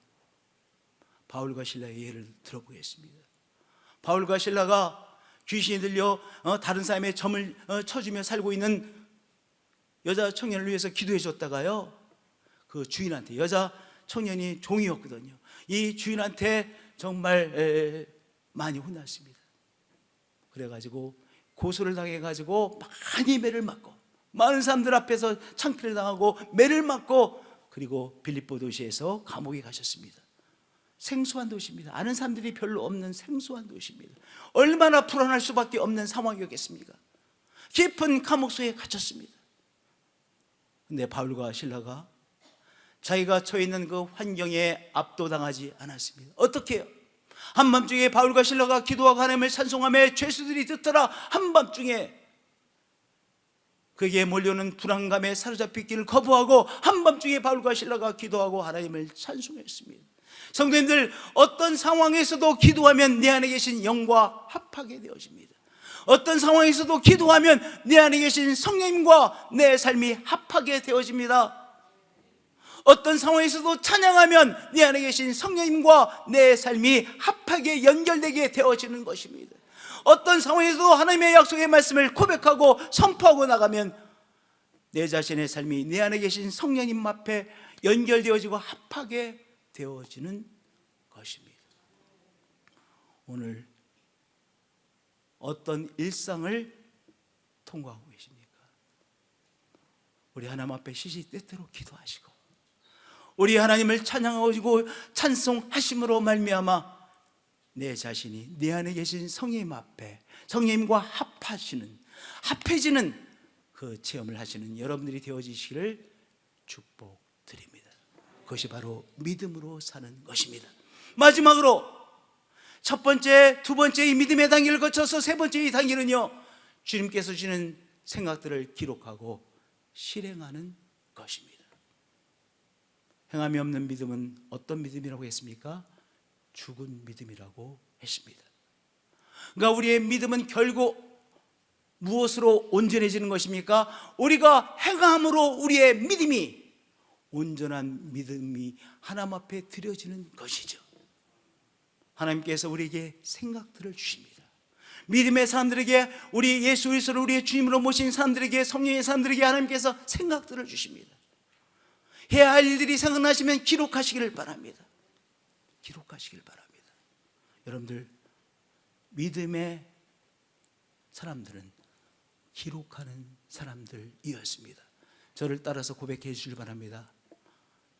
바울과 신라의 예를 들어보겠습니다. 바울과 신라가 귀신이 들려 다른 사람의 점을 쳐주며 살고 있는 여자 청년을 위해서 기도해 줬다가요, 그 주인한테, 여자 청년이 종이었거든요, 이 주인한테 정말 많이 혼났습니다. 그래가지고 고소를 당해가지고 많이 매를 맞고, 많은 사람들 앞에서 창피를 당하고 매를 맞고, 그리고 빌립보 도시에서 감옥에 가셨습니다. 생소한 도시입니다. 아는 사람들이 별로 없는 생소한 도시입니다. 얼마나 불안할 수밖에 없는 상황이었겠습니까? 깊은 감옥소에 갇혔습니다. 근데 바울과 실라가 자기가 처해 있는 그 환경에 압도당하지 않았습니다. 어떻게 해요? 한밤중에 바울과 실라가 기도하고 하나님을 찬송하며 죄수들이 듣더라. 한밤중에 그에게 몰려오는 불안감에 사로잡혀 있기를 거부하고 한밤중에 바울과 실라가 기도하고 하나님을 찬송했습니다. 성도님들, 어떤 상황에서도 기도하면 내 안에 계신 영과 합하게 되어집니다. 어떤 상황에서도 기도하면 내 안에 계신 성령님과 내 삶이 합하게 되어집니다. 어떤 상황에서도 찬양하면 내 안에 계신 성령님과 내 삶이 합하게 연결되게 되어지는 것입니다. 어떤 상황에서도 하나님의 약속의 말씀을 고백하고 선포하고 나가면 내 자신의 삶이 내 안에 계신 성령님 앞에 연결되어지고 합하게 되어지는 것입니다. 오늘 어떤 일상을 통과하고 계십니까? 우리 하나님 앞에 시시때때로 기도하시고 우리 하나님을 찬양하시고 찬송하심으로 말미암아 내 자신이 내 안에 계신 성령님 앞에 성령님과 합해지는 그 체험을 하시는 여러분들이 되어지시기를 축복드립니다. 그것이 바로 믿음으로 사는 것입니다. 마지막으로 첫 번째, 두 번째 이 믿음의 단계를 거쳐서 세 번째 이 단계는요, 주님께서 주시는 생각들을 기록하고 실행하는 것입니다. 행함이 없는 믿음은 어떤 믿음이라고 했습니까? 죽은 믿음이라고 했습니다. 그러니까 우리의 믿음은 결국 무엇으로 온전해지는 것입니까? 우리가 행함으로 우리의 믿음이, 온전한 믿음이 하나님 앞에 드려지는 것이죠. 하나님께서 우리에게 생각들을 주십니다. 믿음의 사람들에게, 우리 예수 그리스도를 우리의 주님으로 모신 사람들에게, 성령의 사람들에게 하나님께서 생각들을 주십니다. 해야 할 일들이 생각나시면 기록하시기를 바랍니다. 기록하시길 바랍니다. 여러분들, 믿음의 사람들은 기록하는 사람들이었습니다. 저를 따라서 고백해 주시길 바랍니다.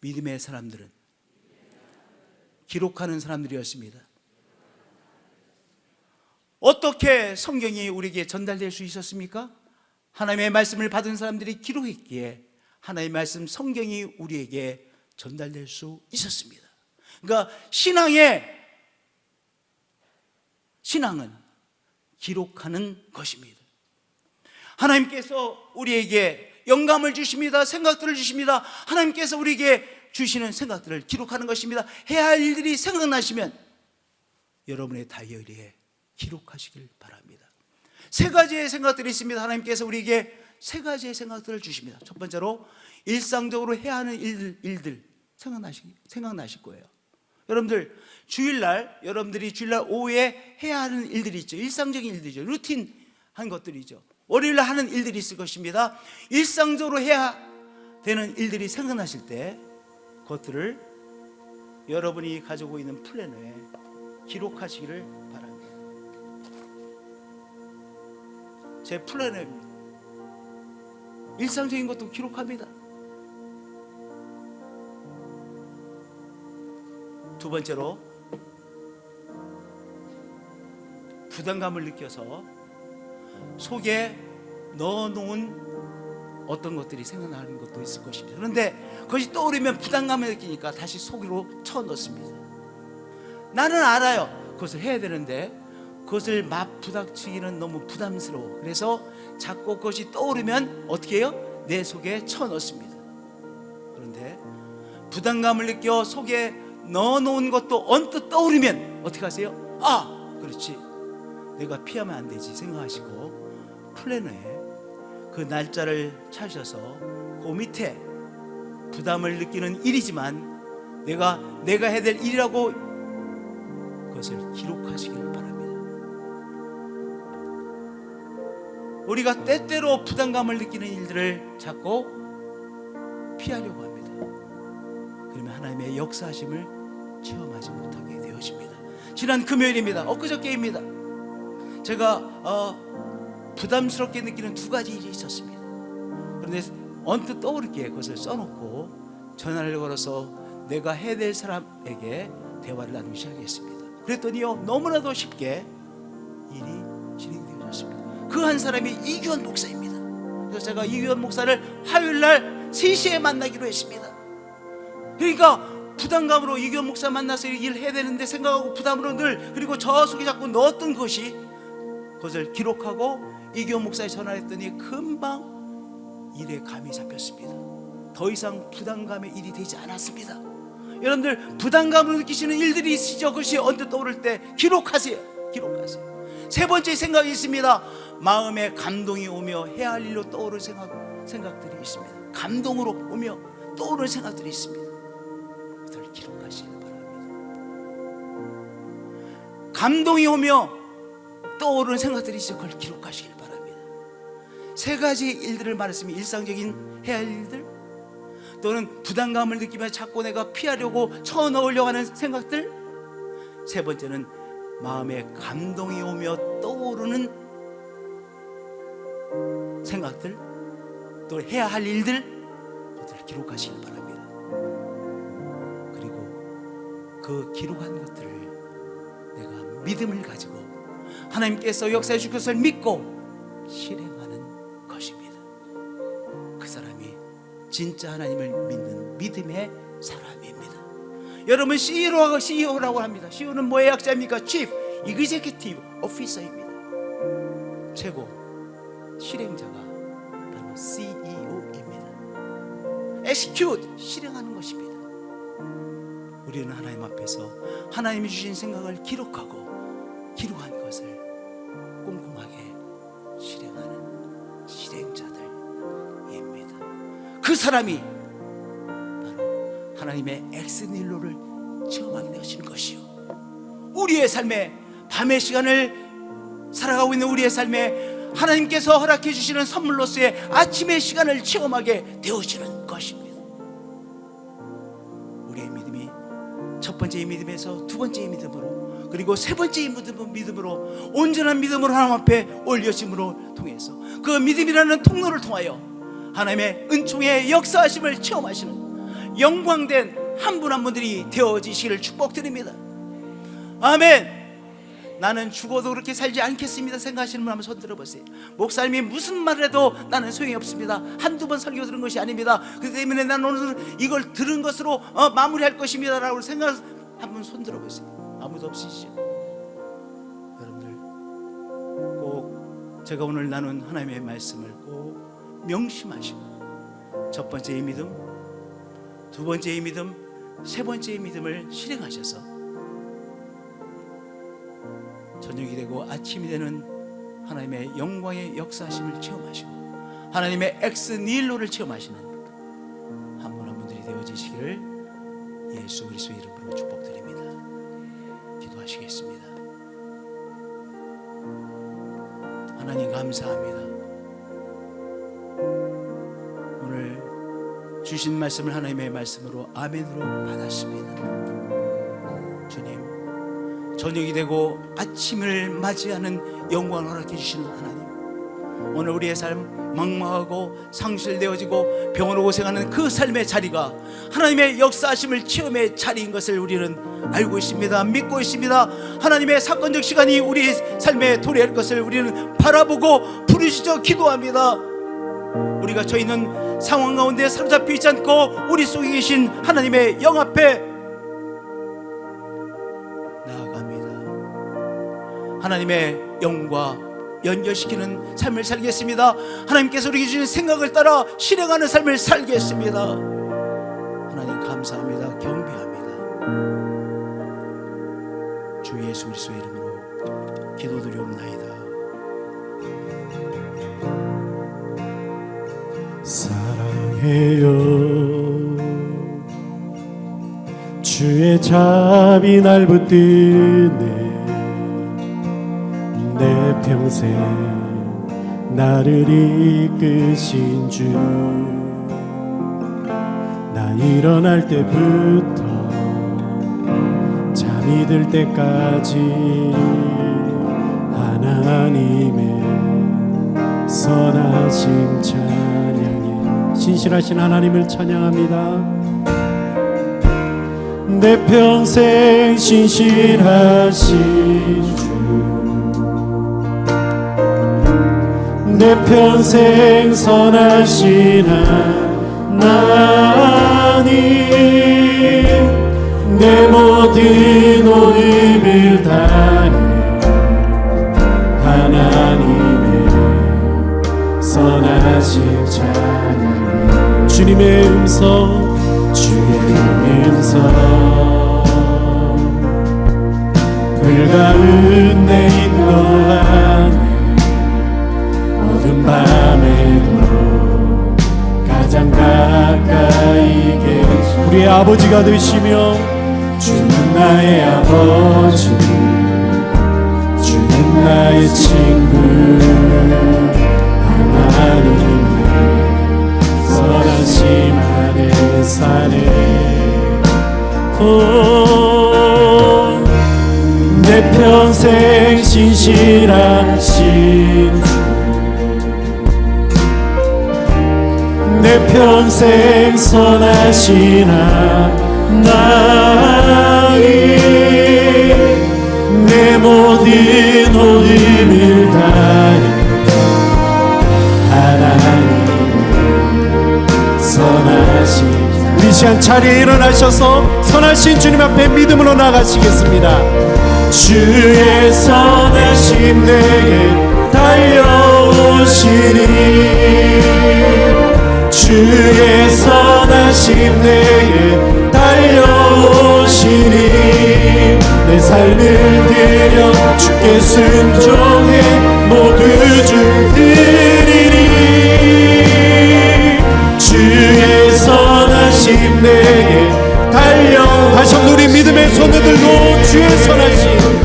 믿음의 사람들은 기록하는 사람들이었습니다. 어떻게 성경이 우리에게 전달될 수 있었습니까? 하나님의 말씀을 받은 사람들이 기록했기에 하나님의 말씀, 성경이 우리에게 전달될 수 있었습니다. 그러니까 신앙은 기록하는 것입니다. 하나님께서 우리에게 영감을 주십니다. 생각들을 주십니다. 하나님께서 우리에게 주시는 생각들을 기록하는 것입니다. 해야 할 일들이 생각나시면 여러분의 다이어리에 기록하시길 바랍니다. 세 가지의 생각들이 있습니다. 하나님께서 우리에게 세 가지의 생각들을 주십니다. 첫 번째로 일상적으로 해야 하는 일들 생각나실 거예요. 여러분들, 여러분들이 주일날 오후에 해야 하는 일들이 있죠. 일상적인 일들이죠. 루틴한 것들이죠. 월요일날 하는 일들이 있을 것입니다. 일상적으로 해야 되는 일들이 생각나실 때 그것들을 여러분이 가지고 있는 플래너에 기록하시기를 바랍니다. 제 플래너입니다. 일상적인 것도 기록합니다. 두 번째로, 부담감을 느껴서 속에 넣어놓은 어떤 것들이 생각나는 것도 있을 것입니다. 그런데 그것이 떠오르면 부담감을 느끼니까 다시 속으로 쳐넣습니다. 나는 알아요, 그것을 해야 되는데 그것을 맞부닥치기는 너무 부담스러워. 그래서 자꾸 그것이 떠오르면 어떻게 해요? 내 속에 쳐넣습니다. 그런데 부담감을 느껴 속에 넣어놓은 것도 언뜻 떠오르면 어떻게 하세요? 아, 그렇지, 내가 피하면 안 되지 생각하시고 플래너에 그 날짜를 찾으셔서 그 밑에 부담을 느끼는 일이지만 내가 해야 될 일이라고 그것을 기록하시길 바랍니다. 우리가 때때로 부담감을 느끼는 일들을 자꾸 피하려고 합니다. 그러면 하나님의 역사하심을 체험하지 못하게 되어집니다. 지난 금요일입니다. 엊그저께입니다. 제가 부담스럽게 느끼는 두 가지 일이 있었습니다. 그런데 언뜻 떠오르기에 그것을 써놓고 전화를 걸어서 내가 해야 될 사람에게 대화를 나누기 시작했습니다. 그랬더니요, 너무나도 쉽게 일이 진행되어졌습니다. 그 한 사람이 이규원 목사입니다. 그래서 제가 이규원 목사를 화요일날 3시에 만나기로 했습니다. 그러니까 부담감으로 이규원 목사 만나서 일을 해야 되는데 생각하고 부담으로 늘, 그리고 저 속에 자꾸 넣었던 것이, 그것을 기록하고 이규원 목사에 전화를 했더니 금방 일에 감이 잡혔습니다. 더 이상 부담감의 일이 되지 않았습니다. 여러분들, 부담감을 느끼시는 일들이 있으시죠? 그것이 언뜻 떠오를 때 기록하세요. 기록하세요. 세 번째 생각이 있습니다. 마음에 감동이 오며 해야 할 일로 떠오르는 생각들이 있습니다. 감동으로 오며 떠오르는 생각들이 있습니다. 그것을 기록하시길 바랍니다. 감동이 오며 떠오르는 생각들이 있어, 그걸 기록하시길 바랍니다. 세 가지 일들을 말했으면 일상적인 해야 할 일들, 또는 부담감을 느끼며 자꾸 내가 피하려고 쳐넣으려고 하는 생각들, 세 번째는 마음에 감동이 오며 떠오르는 생각들, 또 해야 할 일들, 그것들을 기록하시길 바랍니다. 그리고 그 기록한 것들을 내가 믿음을 가지고 하나님께서 역사해 주실 것을 믿고 실행하는 것입니다. 그 사람이 진짜 하나님을 믿는 믿음의 사람입니다. 여러분, CEO라고 합니다. CEO는 뭐의 약자입니까? Chief Executive Officer입니다. 최고 실행자가 바로 CEO입니다. Execute, 실행하는 것입니다. 우리는 하나님 앞에서 하나님이 주신 생각을 기록한 것을 꼼꼼하게 실행하는 실행자들입니다. 그 사람이 바로 하나님의 엑스닐로를 체험하게 되신 것이요, 우리의 삶에, 밤의 시간을 살아가고 있는 우리의 삶에 하나님께서 허락해 주시는 선물로서의 아침의 시간을 체험하게 되어지는 것입니다. 우리의 믿음이 첫 번째의 믿음에서 두 번째의 믿음으로, 그리고 세 번째의 믿음으로, 온전한 믿음으로 하나님 앞에 올려짐으로 통해서 그 믿음이라는 통로를 통하여 하나님의 은총의 역사하심을 체험하시는 영광된 한 분 한 분들이 되어지시기를 축복드립니다. 아멘. 나는 죽어도 그렇게 살지 않겠습니다 생각하시는 분 한번 손 들어보세요. 목사님이 무슨 말을 해도 나는 소용이 없습니다. 한두 번 설교 들은 것이 아닙니다. 그렇기 때문에 나는 오늘 이걸 들은 것으로 마무리할 것입니다 라고 생각, 한번 손 들어보세요. 아무도 없으시죠? 여러분들 꼭 제가 오늘 나눈 하나님의 말씀을 꼭 명심하시고 첫 번째의 믿음, 두 번째의 믿음, 세 번째의 믿음을 실행하셔서 저녁이 되고 아침이 되는 하나님의 영광의 역사하심을 체험하시고 하나님의 엑스닐로를 체험하시는 한 분 한 분들이 되어지시기를 예수 그리스도의 이름으로 축복드립니다. 기도하시겠습니다. 하나님 감사합니다. 오늘 주신 말씀을 하나님의 말씀으로 아멘으로 받았습니다. 주님, 저녁이 되고 아침을 맞이하는 영광을 허락해 주시는 하나님, 오늘 우리의 삶 막막하고 상실되어지고 병으로 고생하는 그 삶의 자리가 하나님의 역사하심을 체험의 자리인 것을 우리는 알고 있습니다. 믿고 있습니다. 하나님의 사건적 시간이 우리 삶에 도래할 것을 우리는 바라보고 부르짖어 기도합니다. 우리가 처해 있는 상황 가운데 사로잡혀 있지 않고 우리 속에 계신 하나님의 영 앞에 하나님의 영과 연결시키는 삶을 살겠습니다. 하나님께서 우리에게 주신 생각을 따라 실행하는 삶을 살겠습니다. 하나님 감사합니다. 경배합니다. 주 예수 그리스도의 이름으로 기도드리옵나이다. 사랑해요 주의 잡이 날 붙드네. 내 평생 나를 이끄신 주, 나 일어날 때부터 잠이 들 때까지 하나님의 선하심 찬양해. 신실하신 하나님을 찬양합니다. 내 평생 신실하신 주, 내 평생 선하신 하나님, 내 모든 온힘을 다해 하나님의 선하신 찬양. 주님의 음성, 주의 음성, 불가운 내 인도하네. 어두운 밤에도 가장 가까이 계신 우리의 아버지가 되시며, 주는 나의 아버지, 주는 나의 친구, 하나님의 선하심 안에 사네. 내 평생 신실하신 주, 내 평생 선하신 하나님, 내 모든 온힘을 다해 하나님의 선하신. 우리 시간 자리에 일어나셔서 선하신 주님 앞에 믿음으로 나가시겠습니다. 주의 선하심 내게 달려오시니, 주의 선하심 내게 달려오시니, 내 삶을 드려 주께 순종해 모두 주 드리니, 주의 선하심 내게 달려. 다시 한번 우리 믿음의 손을 들고 주의 선하심,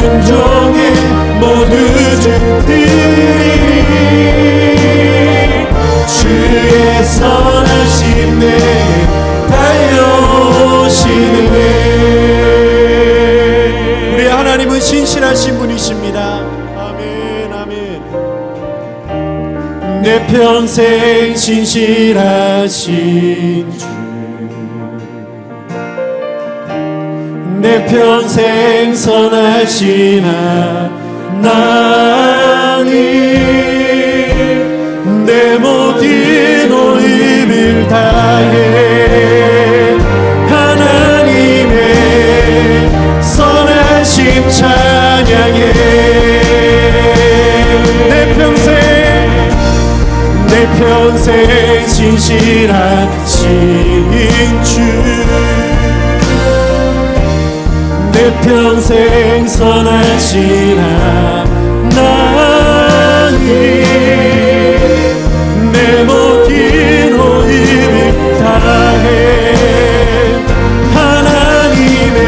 순종해 모두 주들이니 주의 선하심 내게 달려오시네. 우리 하나님은 신실하신 분이십니다. 아멘 아멘. 내 평생 신실하신 주, 내 평생 선하신 하나님, 내 모든 힘을 다해 하나님의 선하심 찬양해. 내 평생 신실하신 주, 내 평생 선하신 하나님, 내 모든 힘을 다해 하나님의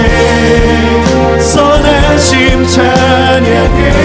선하심 찬양해.